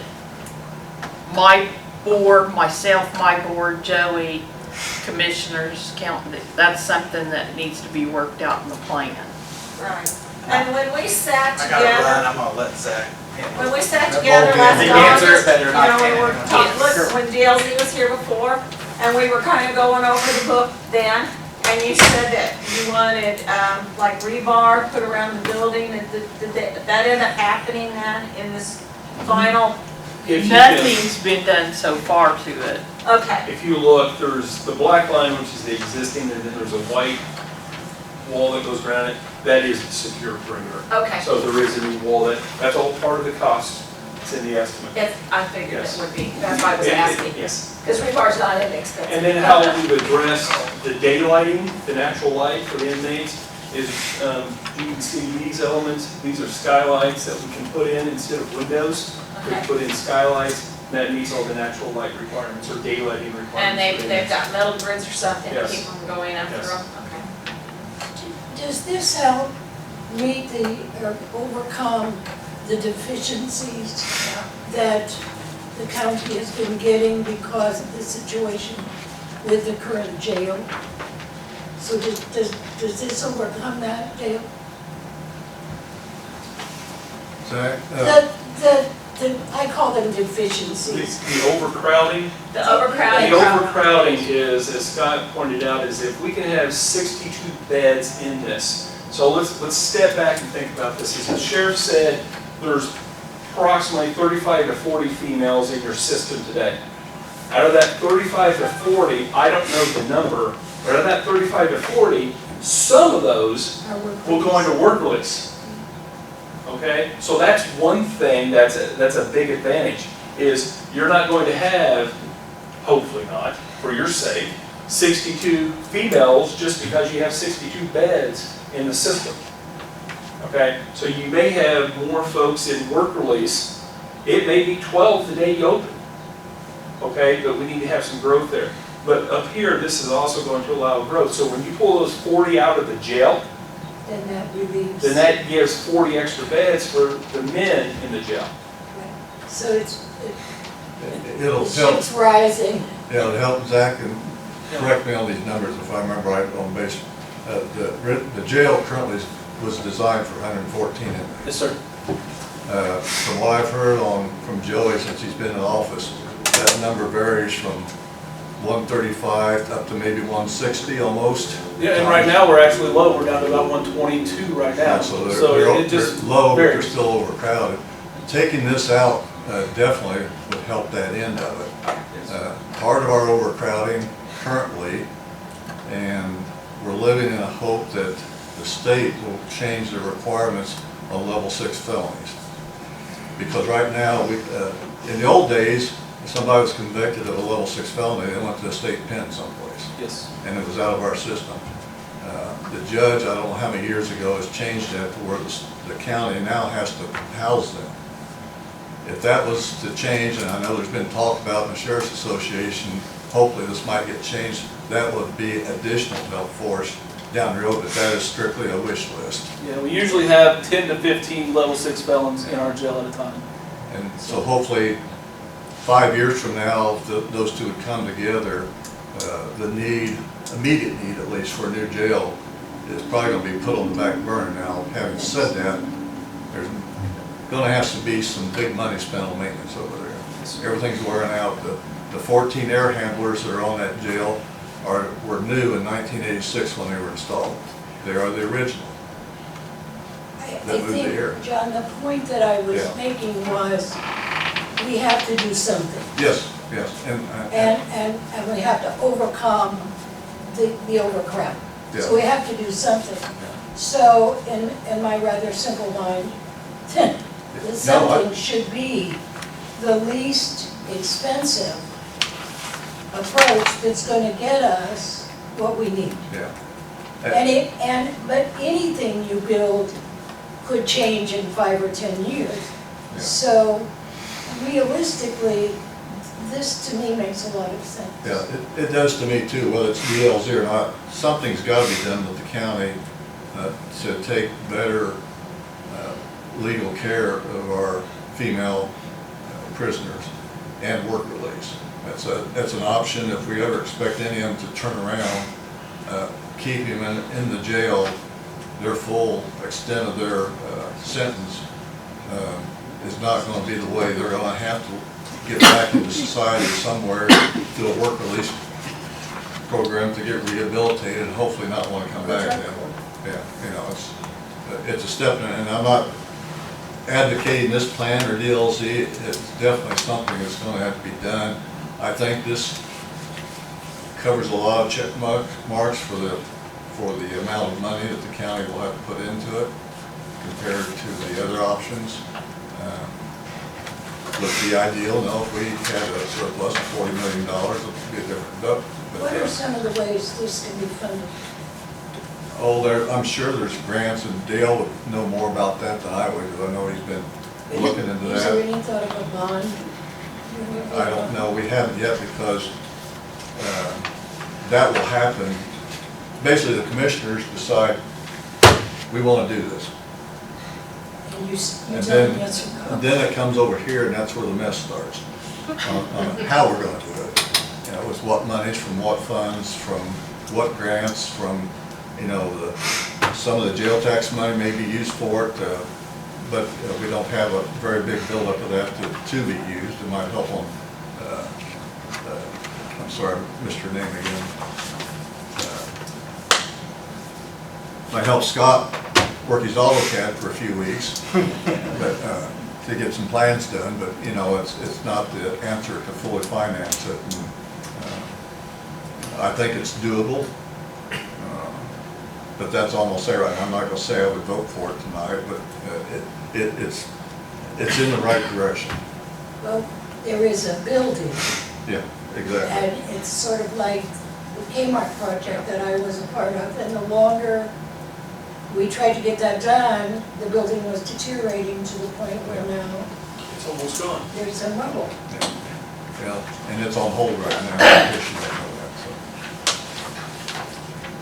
S11: my board, myself, my board, Joey, commissioners, that's something that needs to be worked out in the plan.
S2: Right. And when we sat
S7: I gotta run,
S2: together,
S7: I'm gonna let Zach handle it.
S2: when we sat together last
S7: He answers
S2: August,
S7: better
S2: you
S7: than I
S2: know, we
S7: can.
S2: were talking, look, when DLZ was here before, and we were kind of going over the book then, and you said that you wanted, like rebar put around the building, did that end up happening then in this final?
S4: If you can-
S11: Nothing's been done so far to it.
S2: Okay,
S4: If you look, there's the black line, which is the existing, and then there's a white wall that goes around it. That is the secure perimeter.
S2: okay.
S4: So there is a new wall, that's all part of the cost. It's in the estimate.
S2: Yes, I figured it
S4: Yes.
S2: would be, that's why I was asking,
S4: Yes.
S2: because rebar's not inexpensive.
S4: And then how we've addressed the daylighting, the natural light for the inmates is, you can see these elements, these are skylights that we can put in instead of windows. We
S2: Okay.
S4: put in skylights, and that meets all the natural light requirements or daylighting requirements.
S2: And
S4: for the
S2: they've
S4: inmates.
S2: got metal grids or something to
S4: Yes.
S2: keep them going after
S4: Yes.
S2: them, okay.
S6: Does this help meet or overcome the deficiencies that the county has been getting because of the situation with the current jail? So does this overcome that, Dale?
S13: Zach?
S6: I call them deficiencies.
S4: The overcrowding,
S2: The overcrowding
S4: the
S2: problem.
S4: overcrowding is, as Scott pointed out, is if we can have 62 beds in this. So let's step back and think about this. As the sheriff said, there's approximately 35 to 40 females in your system today. Out of that 35 to 40, I don't know the number, but out of that 35 to 40, some of those will go into work release. Okay, so that's one thing that's a big advantage, is you're not going to have, hopefully not, for your sake, 62 females just because you have 62 beds in the system. Okay, so you may have more folks in work release. It may be 12 the day you open. Okay, but we need to have some growth there. But up here, this is also going to allow growth. So when you pull those 40 out of the jail,
S6: Then that relieves.
S4: then that gives 40 extra beds for the men in the jail.
S6: So it's,
S13: It'll
S6: the
S13: help,
S6: ship's rising.
S13: yeah, it'll help Zach, and correct me on these numbers if I remember right on base. The jail currently was designed for 114 inmates.
S12: Yes, sir.
S13: From what I've heard from Joey since he's been in office, that number varies from 135 up to maybe 160 almost.
S12: Yeah, and right now, we're actually low, we're down to about 122 right now.
S13: Yeah, so they're
S12: it just
S13: low, but they're
S12: varies.
S13: still overcrowded. Taking this out definitely would help that end of it. Part of our overcrowding currently, and we're living in a hope that the state will change the requirements on level 6 felonies. Because right now, in the old days, if somebody was convicted of a level 6 felony, they went to a state pen someplace.
S12: Yes.
S13: And it was out of our system. The judge, I don't know how many years ago, has changed that to where the county now has to house them. If that was to change, and I know there's been talk about in the Sheriff's Association, hopefully this might get changed, that would be additional help for us down the road, but that is strictly a wish list.
S12: Yeah, we usually have 10 to 15 level 6 felons in our jail at a time.
S13: And so hopefully, 5 years from now, those two would come together. The immediate need at least for a new jail is probably going to be put on the back burner. Now, having said that, there's going to have to be some big money spent on maintenance over there. Everything's wearing out. The 14 air handlers that are on that jail were new in 1986 when they were installed. They are the original.
S6: I
S13: That moved the air.
S6: think, John, the point that I was
S13: Yeah.
S6: making was, we have to do something.
S13: Yes, yes.
S6: And we have to overcome the overcrowd. So
S13: Yeah.
S6: we have to do something. So in my rather simple mind, the something should be the least expensive approach that's gonna get us what we need.
S13: Yeah.
S6: But anything you build could change in 5 or 10 years.
S13: Yeah.
S6: So realistically, This to me makes a lot of sense.
S13: Yeah, it does to me too, whether it's DLZ or not, something's gotta be done with the county to take better legal care of our female prisoners and work release. That's an option if we ever expect any of them to turn around, keep him in the jail, their full extent of their sentence is not gonna be the way. They're gonna have to get back into society somewhere, do a work release program to get rehabilitated, and hopefully not want to come back then. Yeah, you know, it's a step, and I'm not advocating this plan or DLC, it's definitely something that's going to have to be done. I think this covers a lot of check marks for the amount of money that the county will have to put into it compared to the other options. Would be ideal, no, if we had a surplus of $40 million, it would be a different book.
S6: What are some of the ways this can be funded?
S13: Oh, I'm sure there's grants, and Dale would know more about that than I would, because I know he's been looking into
S6: Is there
S13: that.
S6: any thought of a bond?
S13: I don't know, we haven't yet, because that will happen. Basically, the commissioners decide, we want to do this.
S6: And you
S13: And
S6: tell them
S13: then,
S6: yes or no?
S13: and then it comes over here, and that's where the mess starts, on how we're gonna do it. You know, with what monies, from what funds, from what grants, from, you know, some of the jail tax money may be used for it, but we don't have a very big buildup of that to be used. It might help on, I'm sorry, Mr. Name again. Might help Scott work his AutoCAD for a few weeks, but, to get some plans done, but, you know, it's not the answer to fully finance it. And, I think it's doable, but that's all I'm gonna say right now. I'm not gonna say I would vote for it tonight, but it's in the right direction.
S6: Well, there is a building,
S13: Yeah, exactly.
S6: and it's sort of like the Kmart project that I was a part of, and the longer we tried to get that done, the building was deteriorating to the point where now
S12: It's almost gone.
S6: there's some rubble.
S13: Yeah, and it's on hold right now. In case you don't know that, so.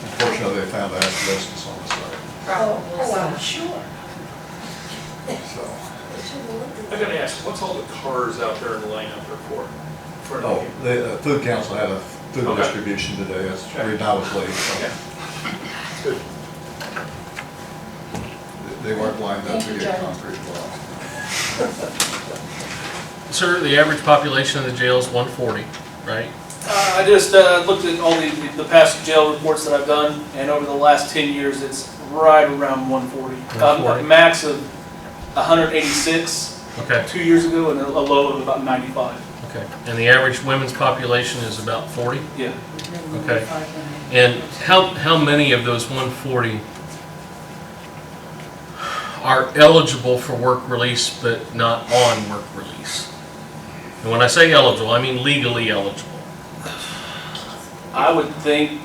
S13: Unfortunately, they found asbestos on the site,
S6: Oh, I'm sure.
S13: so.
S6: They should have looked at
S12: I gotta ask, what's all the cars out there in the lane out there for? For
S13: Oh, the Food Council had a food
S12: Okay.
S13: distribution today. That's the reason I was late. So.
S12: Okay. Good.
S13: They weren't lined up
S6: Thank
S13: to
S6: you,
S13: get
S6: John.
S13: concrete block.
S3: Sir, the average population of the jail is 140, right?
S12: I just looked at all the past jail reports that I've done, and over the last 10 years, it's right around 140.
S3: 140.
S12: A max of 186
S3: Okay,
S12: 2 years ago, and a low of about 95.
S3: okay. And the average women's population is about 40?
S12: Yeah.
S3: Okay. And how many of those 140 are eligible for work release but not on work release? And when I say eligible, I mean legally eligible
S12: I would think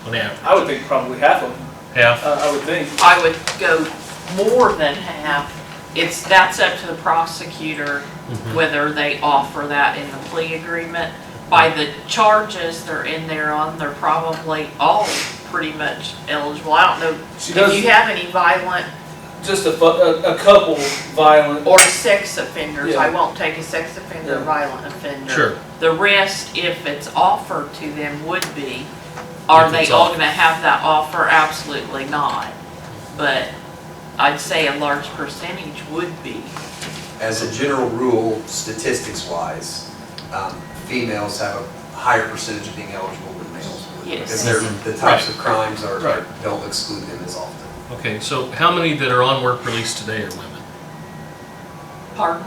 S3: on average.
S12: probably half of them.
S3: Half?
S12: I would think.
S11: I would go more than half. That's up to the prosecutor
S3: Mhm.
S11: whether they offer that in the plea agreement. By the charges they're in there on, they're probably all pretty much eligible. I don't know
S12: She
S11: if
S12: does
S11: you have any violent
S12: just a couple violent.
S11: or sex offenders.
S12: Yeah.
S11: I won't take a sex offender,
S12: Yeah.
S11: violent offender.
S3: Sure.
S11: The rest, if it's offered to them, would be. Are
S3: If
S11: they
S3: it's
S11: all
S3: offered.
S11: gonna have that offer? Absolutely not. But I'd say a large percentage would be.
S8: As a general rule, statistics-wise, females have a higher percentage of being eligible than males would.
S11: Yes.
S8: Because they're, the types of crimes don't exclude them as often.
S3: Okay, so how many that are on work release today are women?
S11: Pardon?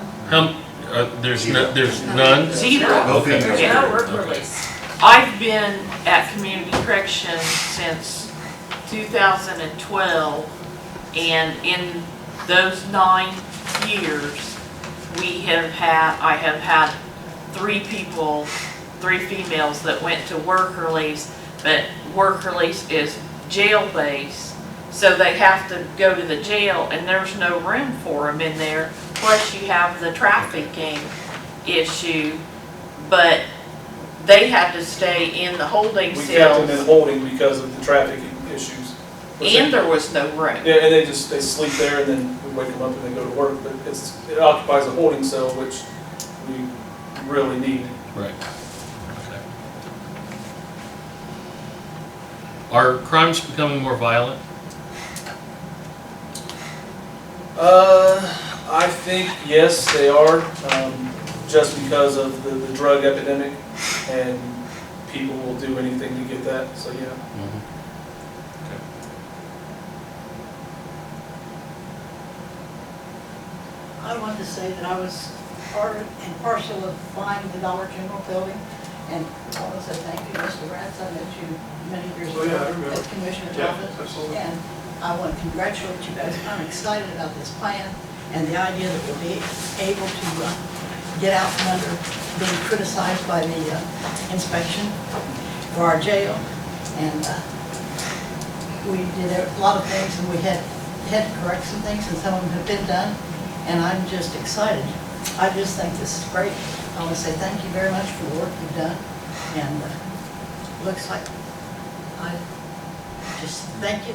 S3: There's none?
S11: Zero.
S13: No females.
S11: Yeah.
S2: No work release.
S11: I've been at community corrections since 2012, and in those 9 years, I have had 3 females that went to work release, but work release is jail-based, so they have to go to the jail, and there's no room for them in there. Plus, you have the trafficking issue but they had to stay in the holding
S12: We kept them in
S11: cells,
S12: holding because of the traffic issues.
S11: and there was no room.
S12: Yeah, and they sleep there, and then we wake them up and they go to work, but it occupies a holding cell, which we really need.
S3: Right. Okay. Are crimes becoming more violent?
S12: I think, yes, they are, just because of the drug epidemic, and people will do anything to get that, so yeah.
S14: I wanted to say that I was part and parcel of buying the Dollar General building, and I want to say thank you, Mr. Rance. I met you many years
S12: Oh,
S14: ago
S12: yeah, I remember.
S14: at Commissioner's
S12: Yeah,
S14: office.
S12: absolutely.
S14: And I want to congratulate you guys. I'm excited about this plan and the idea that we'll be able to get out from under being criticized by the inspection for our jail. And we did a lot of things, and we had to correct some things, and some of them have been done. And I'm just excited. I just think this is great. I want to say thank you very much for the work you've done. And looks like I just thank you.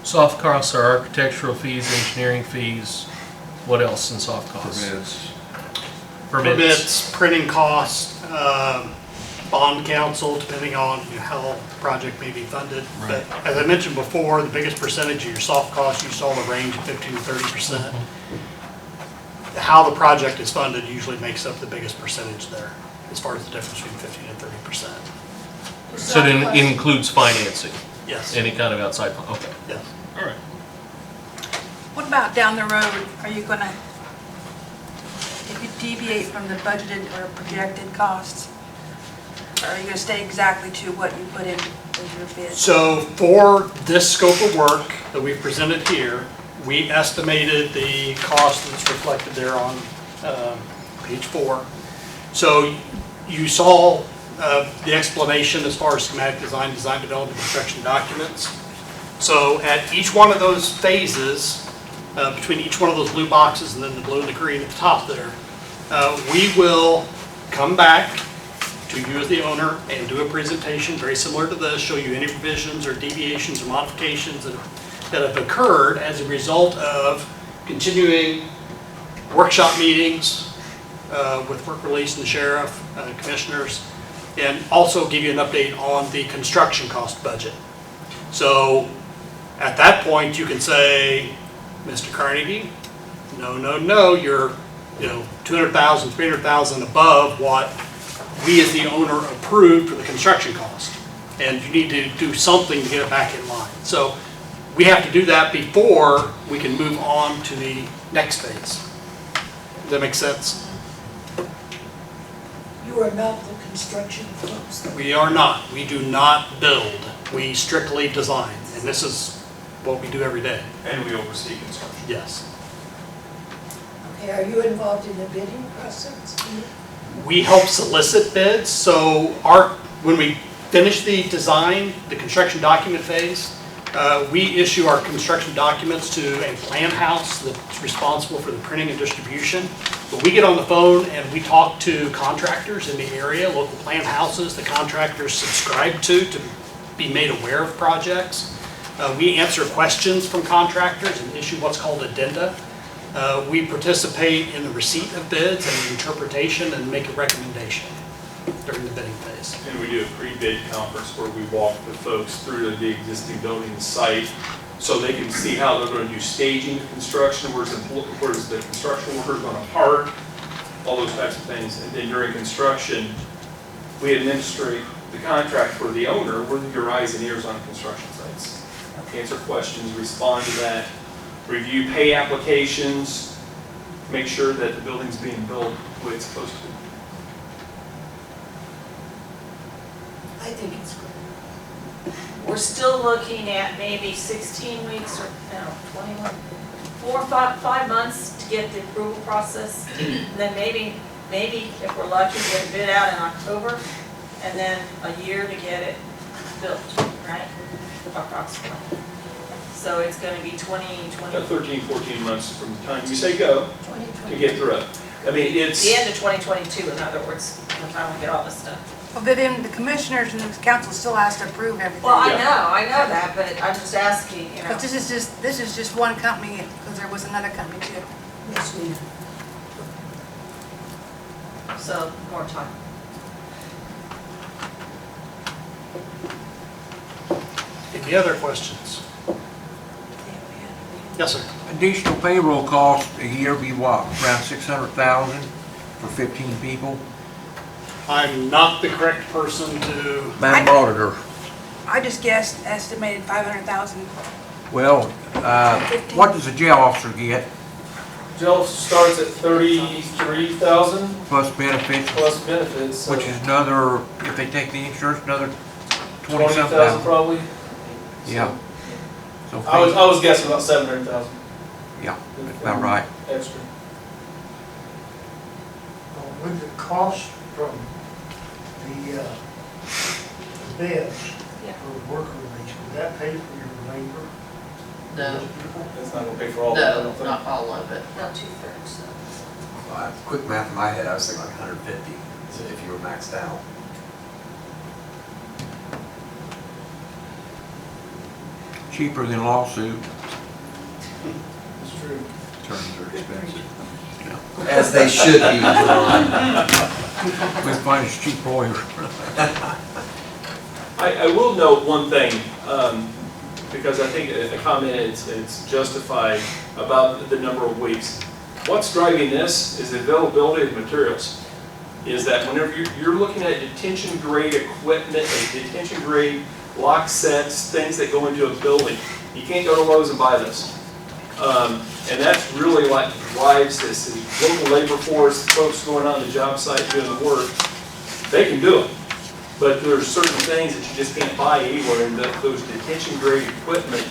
S3: Soft costs are architectural fees, engineering fees. What else in soft costs?
S13: Permits.
S5: Permits, printing costs, bond counsel, depending on how the project may be funded. But as I mentioned before, the biggest percentage of your soft costs, you saw the range of 15 to 30%. How the project is funded usually makes up the biggest percentage there, as far as the difference between 15 and 30%.
S3: So it includes financing?
S5: Yes.
S3: Any kind of outside, okay.
S5: Yes.
S3: All right.
S10: What about down the road? Are you gonna, if you deviate from the budgeted or projected costs, or are you gonna stay exactly to what you put in as your bid?
S5: So for this scope of work that we've presented here, we estimated the cost that's reflected there on page 4. So you saw the explanation as far as schematic design, design development, construction documents. So at each one of those phases, between each one of those blue boxes and then the blue and the green at the top there, we will come back to you as the owner and do a presentation very similar to this, show you any revisions or deviations or modifications that have occurred as a result of continuing workshop meetings with work release and the sheriff, commissioners, and also give you an update on the construction cost budget. So at that point, you can say, Mr. Carnegie, no, you're 200,000, 300,000 above what we as the owner approved for the construction cost. And you need to do something to get it back in line. So we have to do that before we can move on to the next phase. Does that make sense?
S6: You are not the construction folks.
S5: We are not. We do not build. We strictly design. And this is what we do every day.
S4: And we oversee construction.
S5: Yes.
S6: Okay, are you involved in the bidding process?
S5: We help solicit bids. So when we finish the design, the construction document phase, we issue our construction documents to a plan house that's responsible for the printing and distribution. But we get on the phone and we talk to contractors in the area, local plan houses the contractors subscribe to be made aware of projects. We answer questions from contractors and issue what's called addenda. We participate in the receipt of bids and interpretation and make a recommendation during the bidding phase.
S4: And we do a pre-bid conference where we walk the folks through the existing building site so they can see how they're going to do staging of construction, where's the construction workers going to park, all those types of things. And then during construction, we administrate the contract for the owner. We're your eyes and ears on construction sites. Answer questions, respond to that, review pay applications, make sure that the building's being built the way it's supposed to.
S6: I think it's great.
S2: We're still looking at maybe 16 weeks or, no, 21, 4 or 5 months to get the approval process. And then maybe if we're lucky, get a bid out in October, and then a year to get it built, right? Approximately. So it's gonna be 2020,
S4: 13, 14 months from the time you say go to
S6: 2020.
S4: get through it. I mean, it's,
S2: the end of 2022, in other words, by the time we get all this stuff.
S10: Well, Vivian, the commissioners and the council still has to approve everything.
S2: Well, I
S4: Yeah.
S2: know that, but I'm just asking, you know.
S10: But this is just one company, because there was another company too.
S6: Yes, we have.
S2: So, more time.
S5: Any other questions? Yes, sir.
S9: Additional payroll cost a year be what, around 600,000 for 15 people?
S5: I'm not the correct person to,
S9: Madam Auditor,
S10: I just guessed, estimated 500,000.
S9: well, what does a jail officer get
S12: Jail starts at 33,000
S9: plus benefits,
S12: plus benefits, so
S9: which is another, if they take the insurance, another
S12: 20,000
S9: 20-something?
S12: probably.
S9: Yeah. So,
S12: I was guessing about 700,000
S9: yeah, that's about right.
S12: extra.
S9: With the cost from the beds
S2: Yeah.
S9: for worker release, would that pay for your labor?
S11: No,
S12: That's not gonna pay for all of it, I
S11: no,
S12: don't think.
S11: not all of it.
S2: About 2/3, so.
S8: Quick math in my head, I was thinking like 150 if you were maxed out.
S9: Cheaper than lawsuit.
S12: That's true.
S13: Attorneys are expensive.
S8: As they should be, John.
S9: We find us cheap lawyers.
S4: I will note one thing, because I think a comment it's justified about the number of weeks. What's driving this is the availability of materials. Is that whenever you're looking at detention grade equipment, and detention grade lock sets, things that go into a building, you can't go to Lowe's and buy this. And that's really what drives this. The local labor force, folks going on the job site doing the work, they can do it. But there's certain things that you just can't buy anywhere, and those detention grade equipment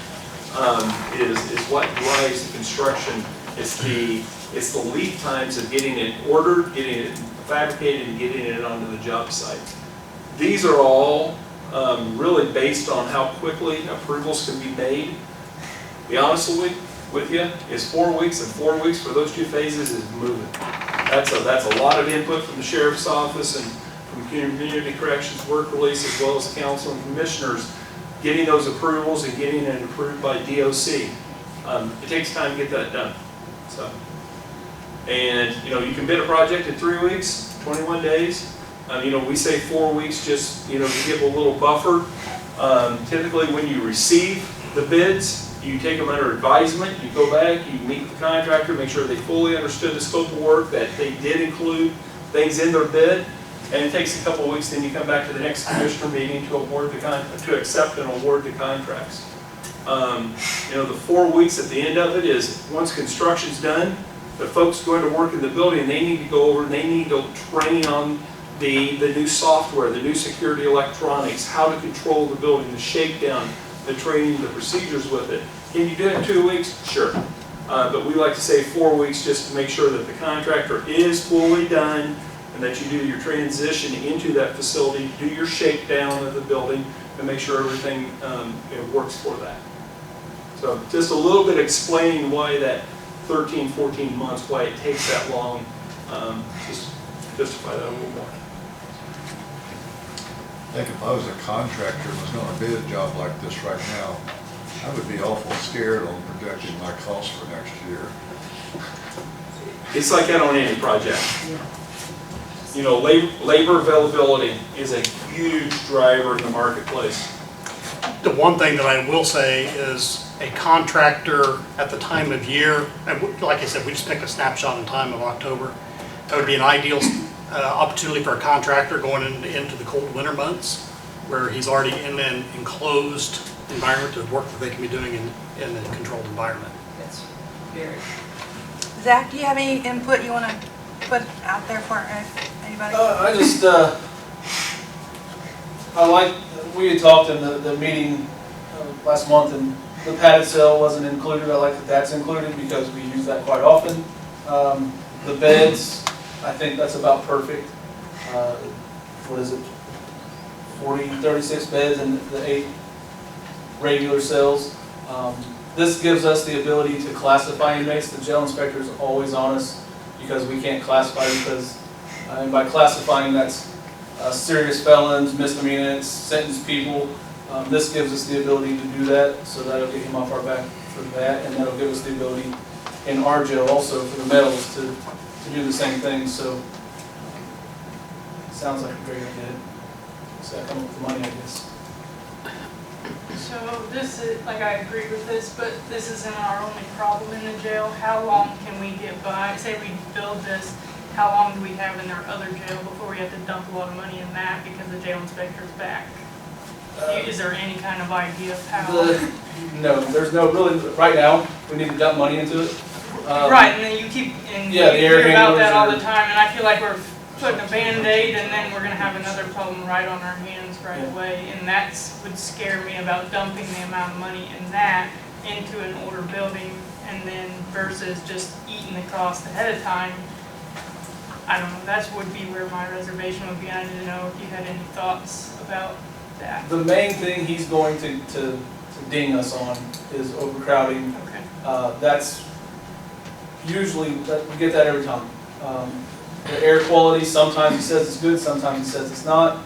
S4: is what drives the construction. It's the lead times of getting it ordered, getting it fabricated, and getting it onto the job site. These are all really based on how quickly approvals can be made. To be honest with you, is 4 weeks, and 4 weeks for those two phases is moving. That's a lot of input from the sheriff's office and from community corrections work release, as well as council and commissioners, getting those approvals and getting it approved by DOC. It takes time to get that done. So, and you can bid a project in 3 weeks, 21 days. We say 4 weeks just to give a little buffer. Typically, when you receive the bids, you take them under advisement, you go back, you meet with the contractor, make sure they fully understood the scope of work, that they did include things in their bid, and it takes a couple of weeks, then you come back to the next commissioner meeting to accept and award the contracts. The 4 weeks at the end of it is, once construction's done, the folks going to work in the building, they need to go over and they need to train on the new software, the new security electronics, how to control the building, the shakedown, the training, the procedures with it. Can you do it in 2 weeks? Sure. But we like to say 4 weeks just to make sure that the contractor is fully done and that you do your transition into that facility, do your shakedown of the building, and make sure everything works for that. So just a little bit explaining why that 13, 14 months, why it takes that long, just justify that a little more.
S13: I think if I was a contractor and was gonna bid a job like this right now, I would be awful scared on projecting my costs for next year.
S4: It's like that on any project. Labor availability is a huge driver in the marketplace.
S5: the one thing that I will say is a contractor at the time of year, and like I said, we just picked a snapshot in time of October. That would be an ideal opportunity for a contractor going into the cold winter months, where he's already in an enclosed environment of work that they can be doing in a controlled environment.
S2: That's very.
S10: Zach, do you have any input you want to put out there for anybody?
S12: We had talked in the meeting last month, and the padded cell wasn't included. I like that that's included because we use that quite often. The beds, I think that's about perfect. What is it? 36 beds and the 8 regular cells. This gives us the ability to classify inmates. The jail inspector is always on us because we can't classify because, and by classifying, that's serious felons, misdemeanors, sentenced people. This gives us the ability to do that, so that'll get him off our back for that, and that'll give us the ability in our jail also for the males to do the same thing. So sounds like a great idea. So I come up with the money, I guess.
S15: So this is, like, I agree with this, but this isn't our only problem in the jail. How long can we get by? Say we build this, how long do we have in our other jail before we have to dump a lot of money in that because the jail inspector's back? Is there any kind of idea of how?
S12: No, there's no really, right now, we need to dump money into it.
S15: Right, and then you keep, and you
S12: Yeah, the air
S15: hear about that all
S12: handlers
S15: the time, and I feel like we're putting a Band-Aid, and then we're gonna have another problem right on our hands right away, and that's would scare me about dumping the amount of money in that into an older building, and then versus just eating the cost ahead of time. I don't know, that would be where my reservation would be. I didn't know if you had any thoughts about that.
S12: The main thing he's going to ding us on is overcrowding.
S15: Okay.
S12: That's usually, we get that every time. The air quality, sometimes he says it's good, sometimes he says it's not,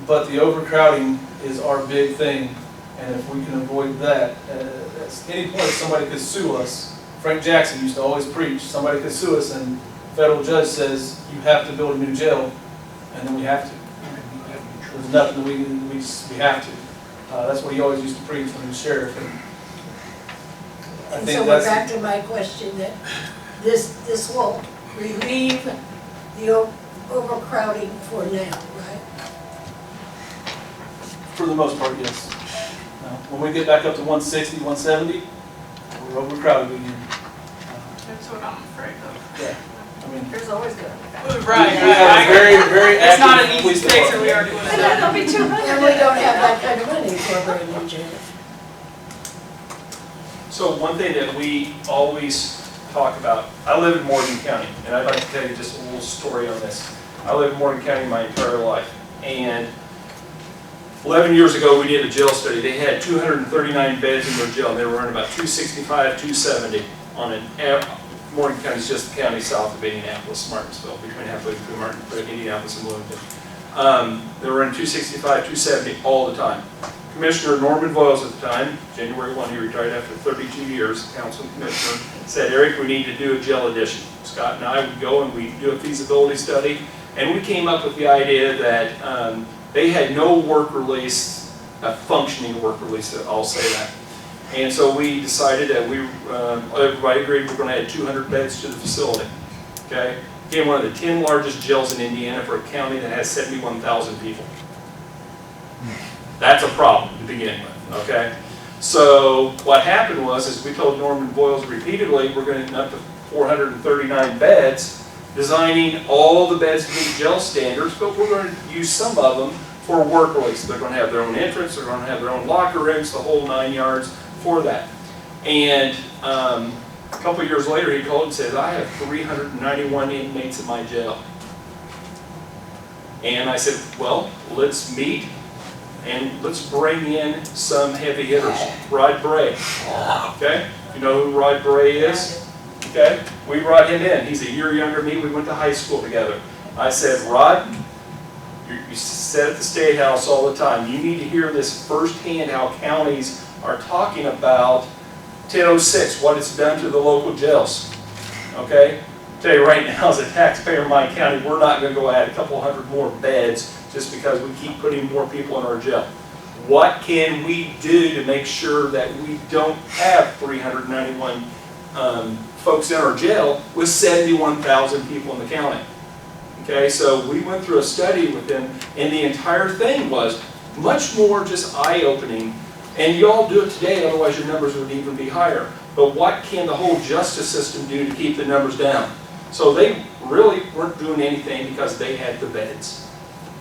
S12: but the overcrowding is our big thing, and if we can avoid that, at any point somebody could sue us. Frank Jackson used to always preach, somebody could sue us and the federal judge says, you have to build a new jail, and then we have to. There's nothing, we have to. That's what he always used to preach when he was sheriff. And I
S6: And
S12: think
S6: so we're
S12: that's,
S6: back to my question that this will relieve the overcrowding for now, right?
S12: for the most part, yes. Now, when we get back up to 160, 170, we're overcrowded again.
S15: That's what I'm afraid of.
S12: Yeah, I mean,
S2: There's always gonna be that.
S15: Right,
S12: we have a very, very
S15: It's not an
S12: active
S15: easy
S12: police
S15: fix, or we
S12: department.
S15: already would have
S2: And
S15: done
S2: then
S15: it.
S2: there'll be 200.
S6: And we don't have that kind of money for a brand new jail.
S4: So one thing that we always talk about, I live in Morgan County, and I'd like to tell you just a little story on this. I lived in Morgan County my entire life, and 11 years ago we did a jail study. They had 239 beds in their jail, and they were running about 265, 270 on an, Morgan County is just the county south of Indianapolis, Martinsville, between halfway between Indianapolis and Bloomington. They were running 265, 270 all the time. Commissioner Norman Voiles at the time, January 1, he retired after 32 years, council commissioner, said, Eric, we need to do a jail addition. Scott and I would go and we'd do a feasibility study, and we came up with the idea that they had no work release, a functioning work release, I'll say that. And so we decided that everybody agreed we're going to add 200 beds to the facility. Okay? Again, one of the 10 largest jails in Indiana for a county that has 71,000 people. That's a problem to begin with, okay? So what happened was, as we told Norman Voiles repeatedly, we're going to up to 439 beds, designing all the beds to meet jail standards, but we're going to use some of them for work release. They're going to have their own entrance, they're going to have their own locker rooms, the whole 9 yards for that. And a couple of years later, he called and said, I have 391 inmates in my jail. And I said, well, let's meet and let's bring in some heavy hitters. Rod Bray, okay? You know who Rod Bray is? Okay? We brought him in. He's a year younger than me. We went to high school together. I said, Rod, you sit at the State House all the time. You need to hear this firsthand, how counties are talking about 1006, what it's done to the local jails. Okay? I'll tell you right now, as a taxpayer in my county, we're not going to go add a couple hundred more beds just because we keep putting more people in our jail. What can we do to make sure that we don't have 391 folks in our jail with 71,000 people in the county? Okay, so we went through a study with them, and the entire thing was much more just eye-opening. And you all do it today, otherwise your numbers would even be higher. But what can the whole justice system do to keep the numbers down? So they really weren't doing anything because they had the beds.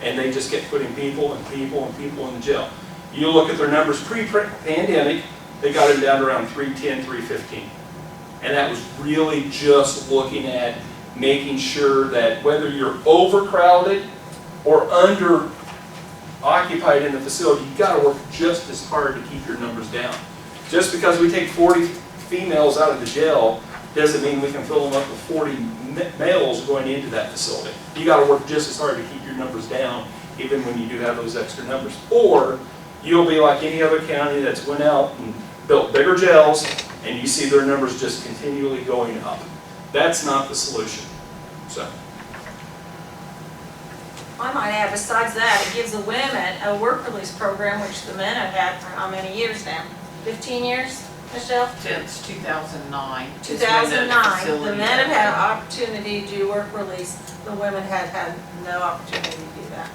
S4: And they just kept putting people and people and people in the jail. You look at their numbers pre-pandemic, they got it down to around 310, 315. And that was really just looking at making sure that whether you're overcrowded or under occupied in the facility, you've got to work just as hard to keep your numbers down.
S12: Just because we take 40 females out of the jail doesn't mean we can fill them up with 40 males going into that facility. You gotta work just as hard to keep your numbers down, even when you do have those extra numbers. Or you'll be like any other county that's went out and built bigger jails, and you see their numbers just continually going up. That's not the solution, so.
S2: I might add, besides that, it gives the women a work release program, which the men have had for how many years now? 15 years, Michelle?
S11: Since 2009. is when the
S2: 2009, the
S11: facility
S2: men have had an
S11: opened.
S2: opportunity to do work release, the women had had no opportunity to do that,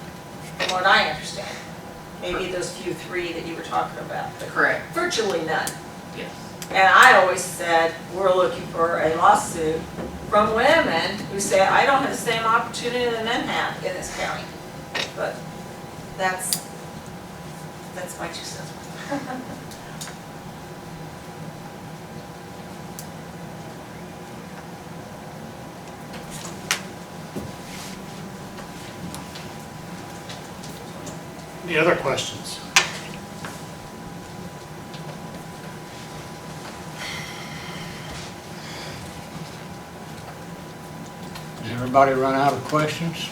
S2: from what I understand. Maybe those few three that you were talking about, but
S11: Correct,
S2: virtually none.
S11: yes.
S2: And I always said, we're looking for a lawsuit from women who say, I don't have the same opportunity that men have in this county. But that's my 2 cents.
S5: Any other questions?
S1: Has everybody run out of questions?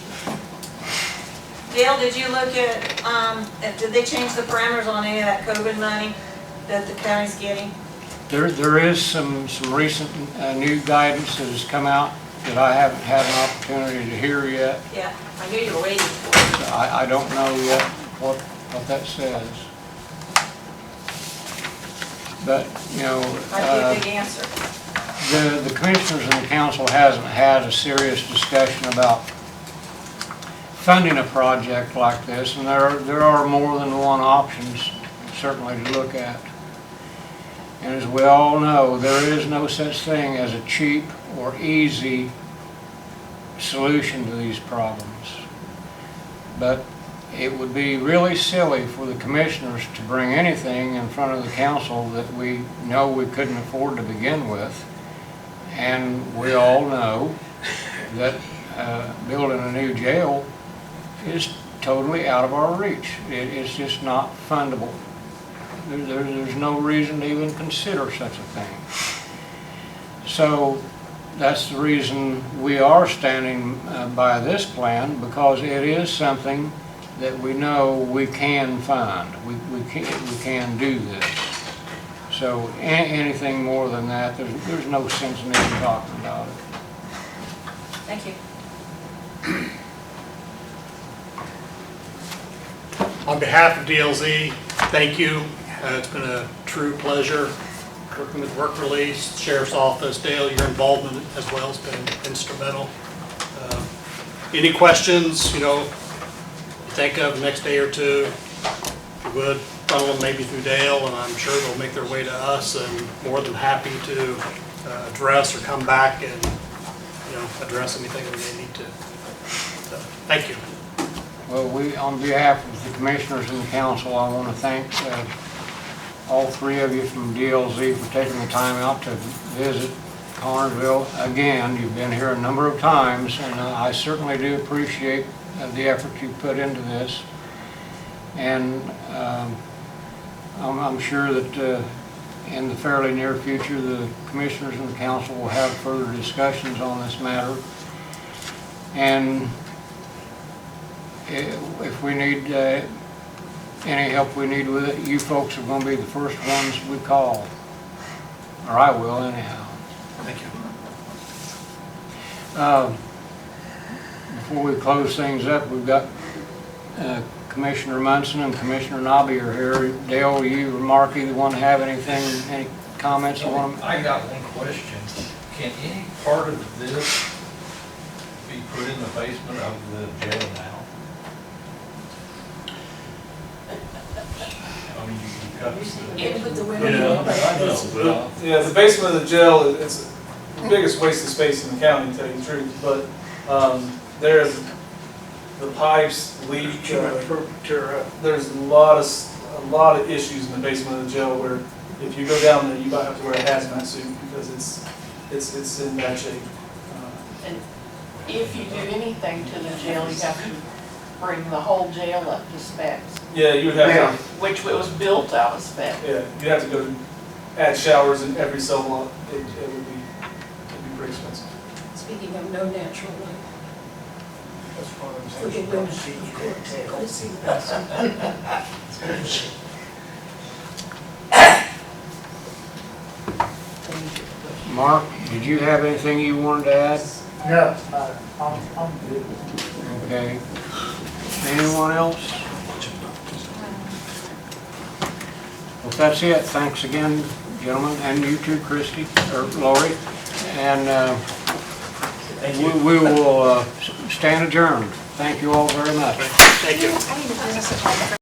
S2: Dale, did you look at, did they change the parameters on any of that COVID money that the county's getting?
S1: There is some recent new guidance that has come out that I haven't had an opportunity to hear yet.
S2: Yeah, I knew you were waiting for it.
S1: I don't know yet what that says. But, you know,
S2: Might be a big answer.
S1: the commissioners and the council hasn't had a serious discussion about funding a project like this, and there are more than one options certainly to look at. And as we all know, there is no such thing as a cheap or easy solution to these problems. But it would be really silly for the commissioners to bring anything in front of the council that we know we couldn't afford to begin with. And we all know that building a new jail is totally out of our reach. It's just not fundable. There's no reason to even consider such a thing. So that's the reason we are standing by this plan, because it is something that we know we can fund. We can do this. So anything more than that, there's no sense in even talking about it.
S2: Thank you.
S5: On behalf of DLZ, thank you. It's been a true pleasure working with Work Release, Sheriff's Office. Dale, your involvement as well has been instrumental. Any questions, you know, you think of the next day or two, if you would, funnel them maybe through Dale, and I'm sure they'll make their way to us, and more than happy to address or come back and, you know, address anything that they need to. So, thank you.
S1: Well, on behalf of the commissioners and the council, I want to thank all three of you from DLZ for taking the time out to visit Connersville. Again, you've been here a number of times, and I certainly do appreciate the effort you put into this. And I'm sure that in the fairly near future, the commissioners and the council will have further discussions on this matter. And if we need any help we need with it, you folks are going to be the first ones we call. Or I will anyhow.
S5: Thank you.
S1: Before we close things up, we've got Commissioner Munson and Commissioner Nobby are here. Dale, you or Marky, the one have anything, any comments you want to?
S16: I got one question. Can any part of this be put in the basement of the jail now? I mean, you cut
S6: And put the women in
S16: Yeah,
S6: the
S16: I
S6: basement.
S16: know, but
S12: Yeah, the basement of the jail, it's the biggest waste of space in the county, to tell you the truth, but there's, the pipes leak, there's a lot of issues in the basement of the jail where if you go down there, you might have to wear a hazmat suit because it's in bad shape.
S11: And if you do anything to the jail, you have to bring the whole jail up to specs,
S12: Yeah, you would have to,
S11: which was built out of spec.
S12: yeah, you'd have to go add showers in every cell block, it would be pretty expensive.
S6: Speaking of no natural light,
S12: That's part of
S6: for the women, of course, go see that.
S1: Mark, did you have anything you wanted to add?
S17: No, I'm good.
S1: Okay. Anyone else? Well, if that's it, thanks again, gentlemen, and you too, Christie, or Lori. And we will stand adjourned. Thank you all very much.
S5: Thank you.
S10: I need a business appointment.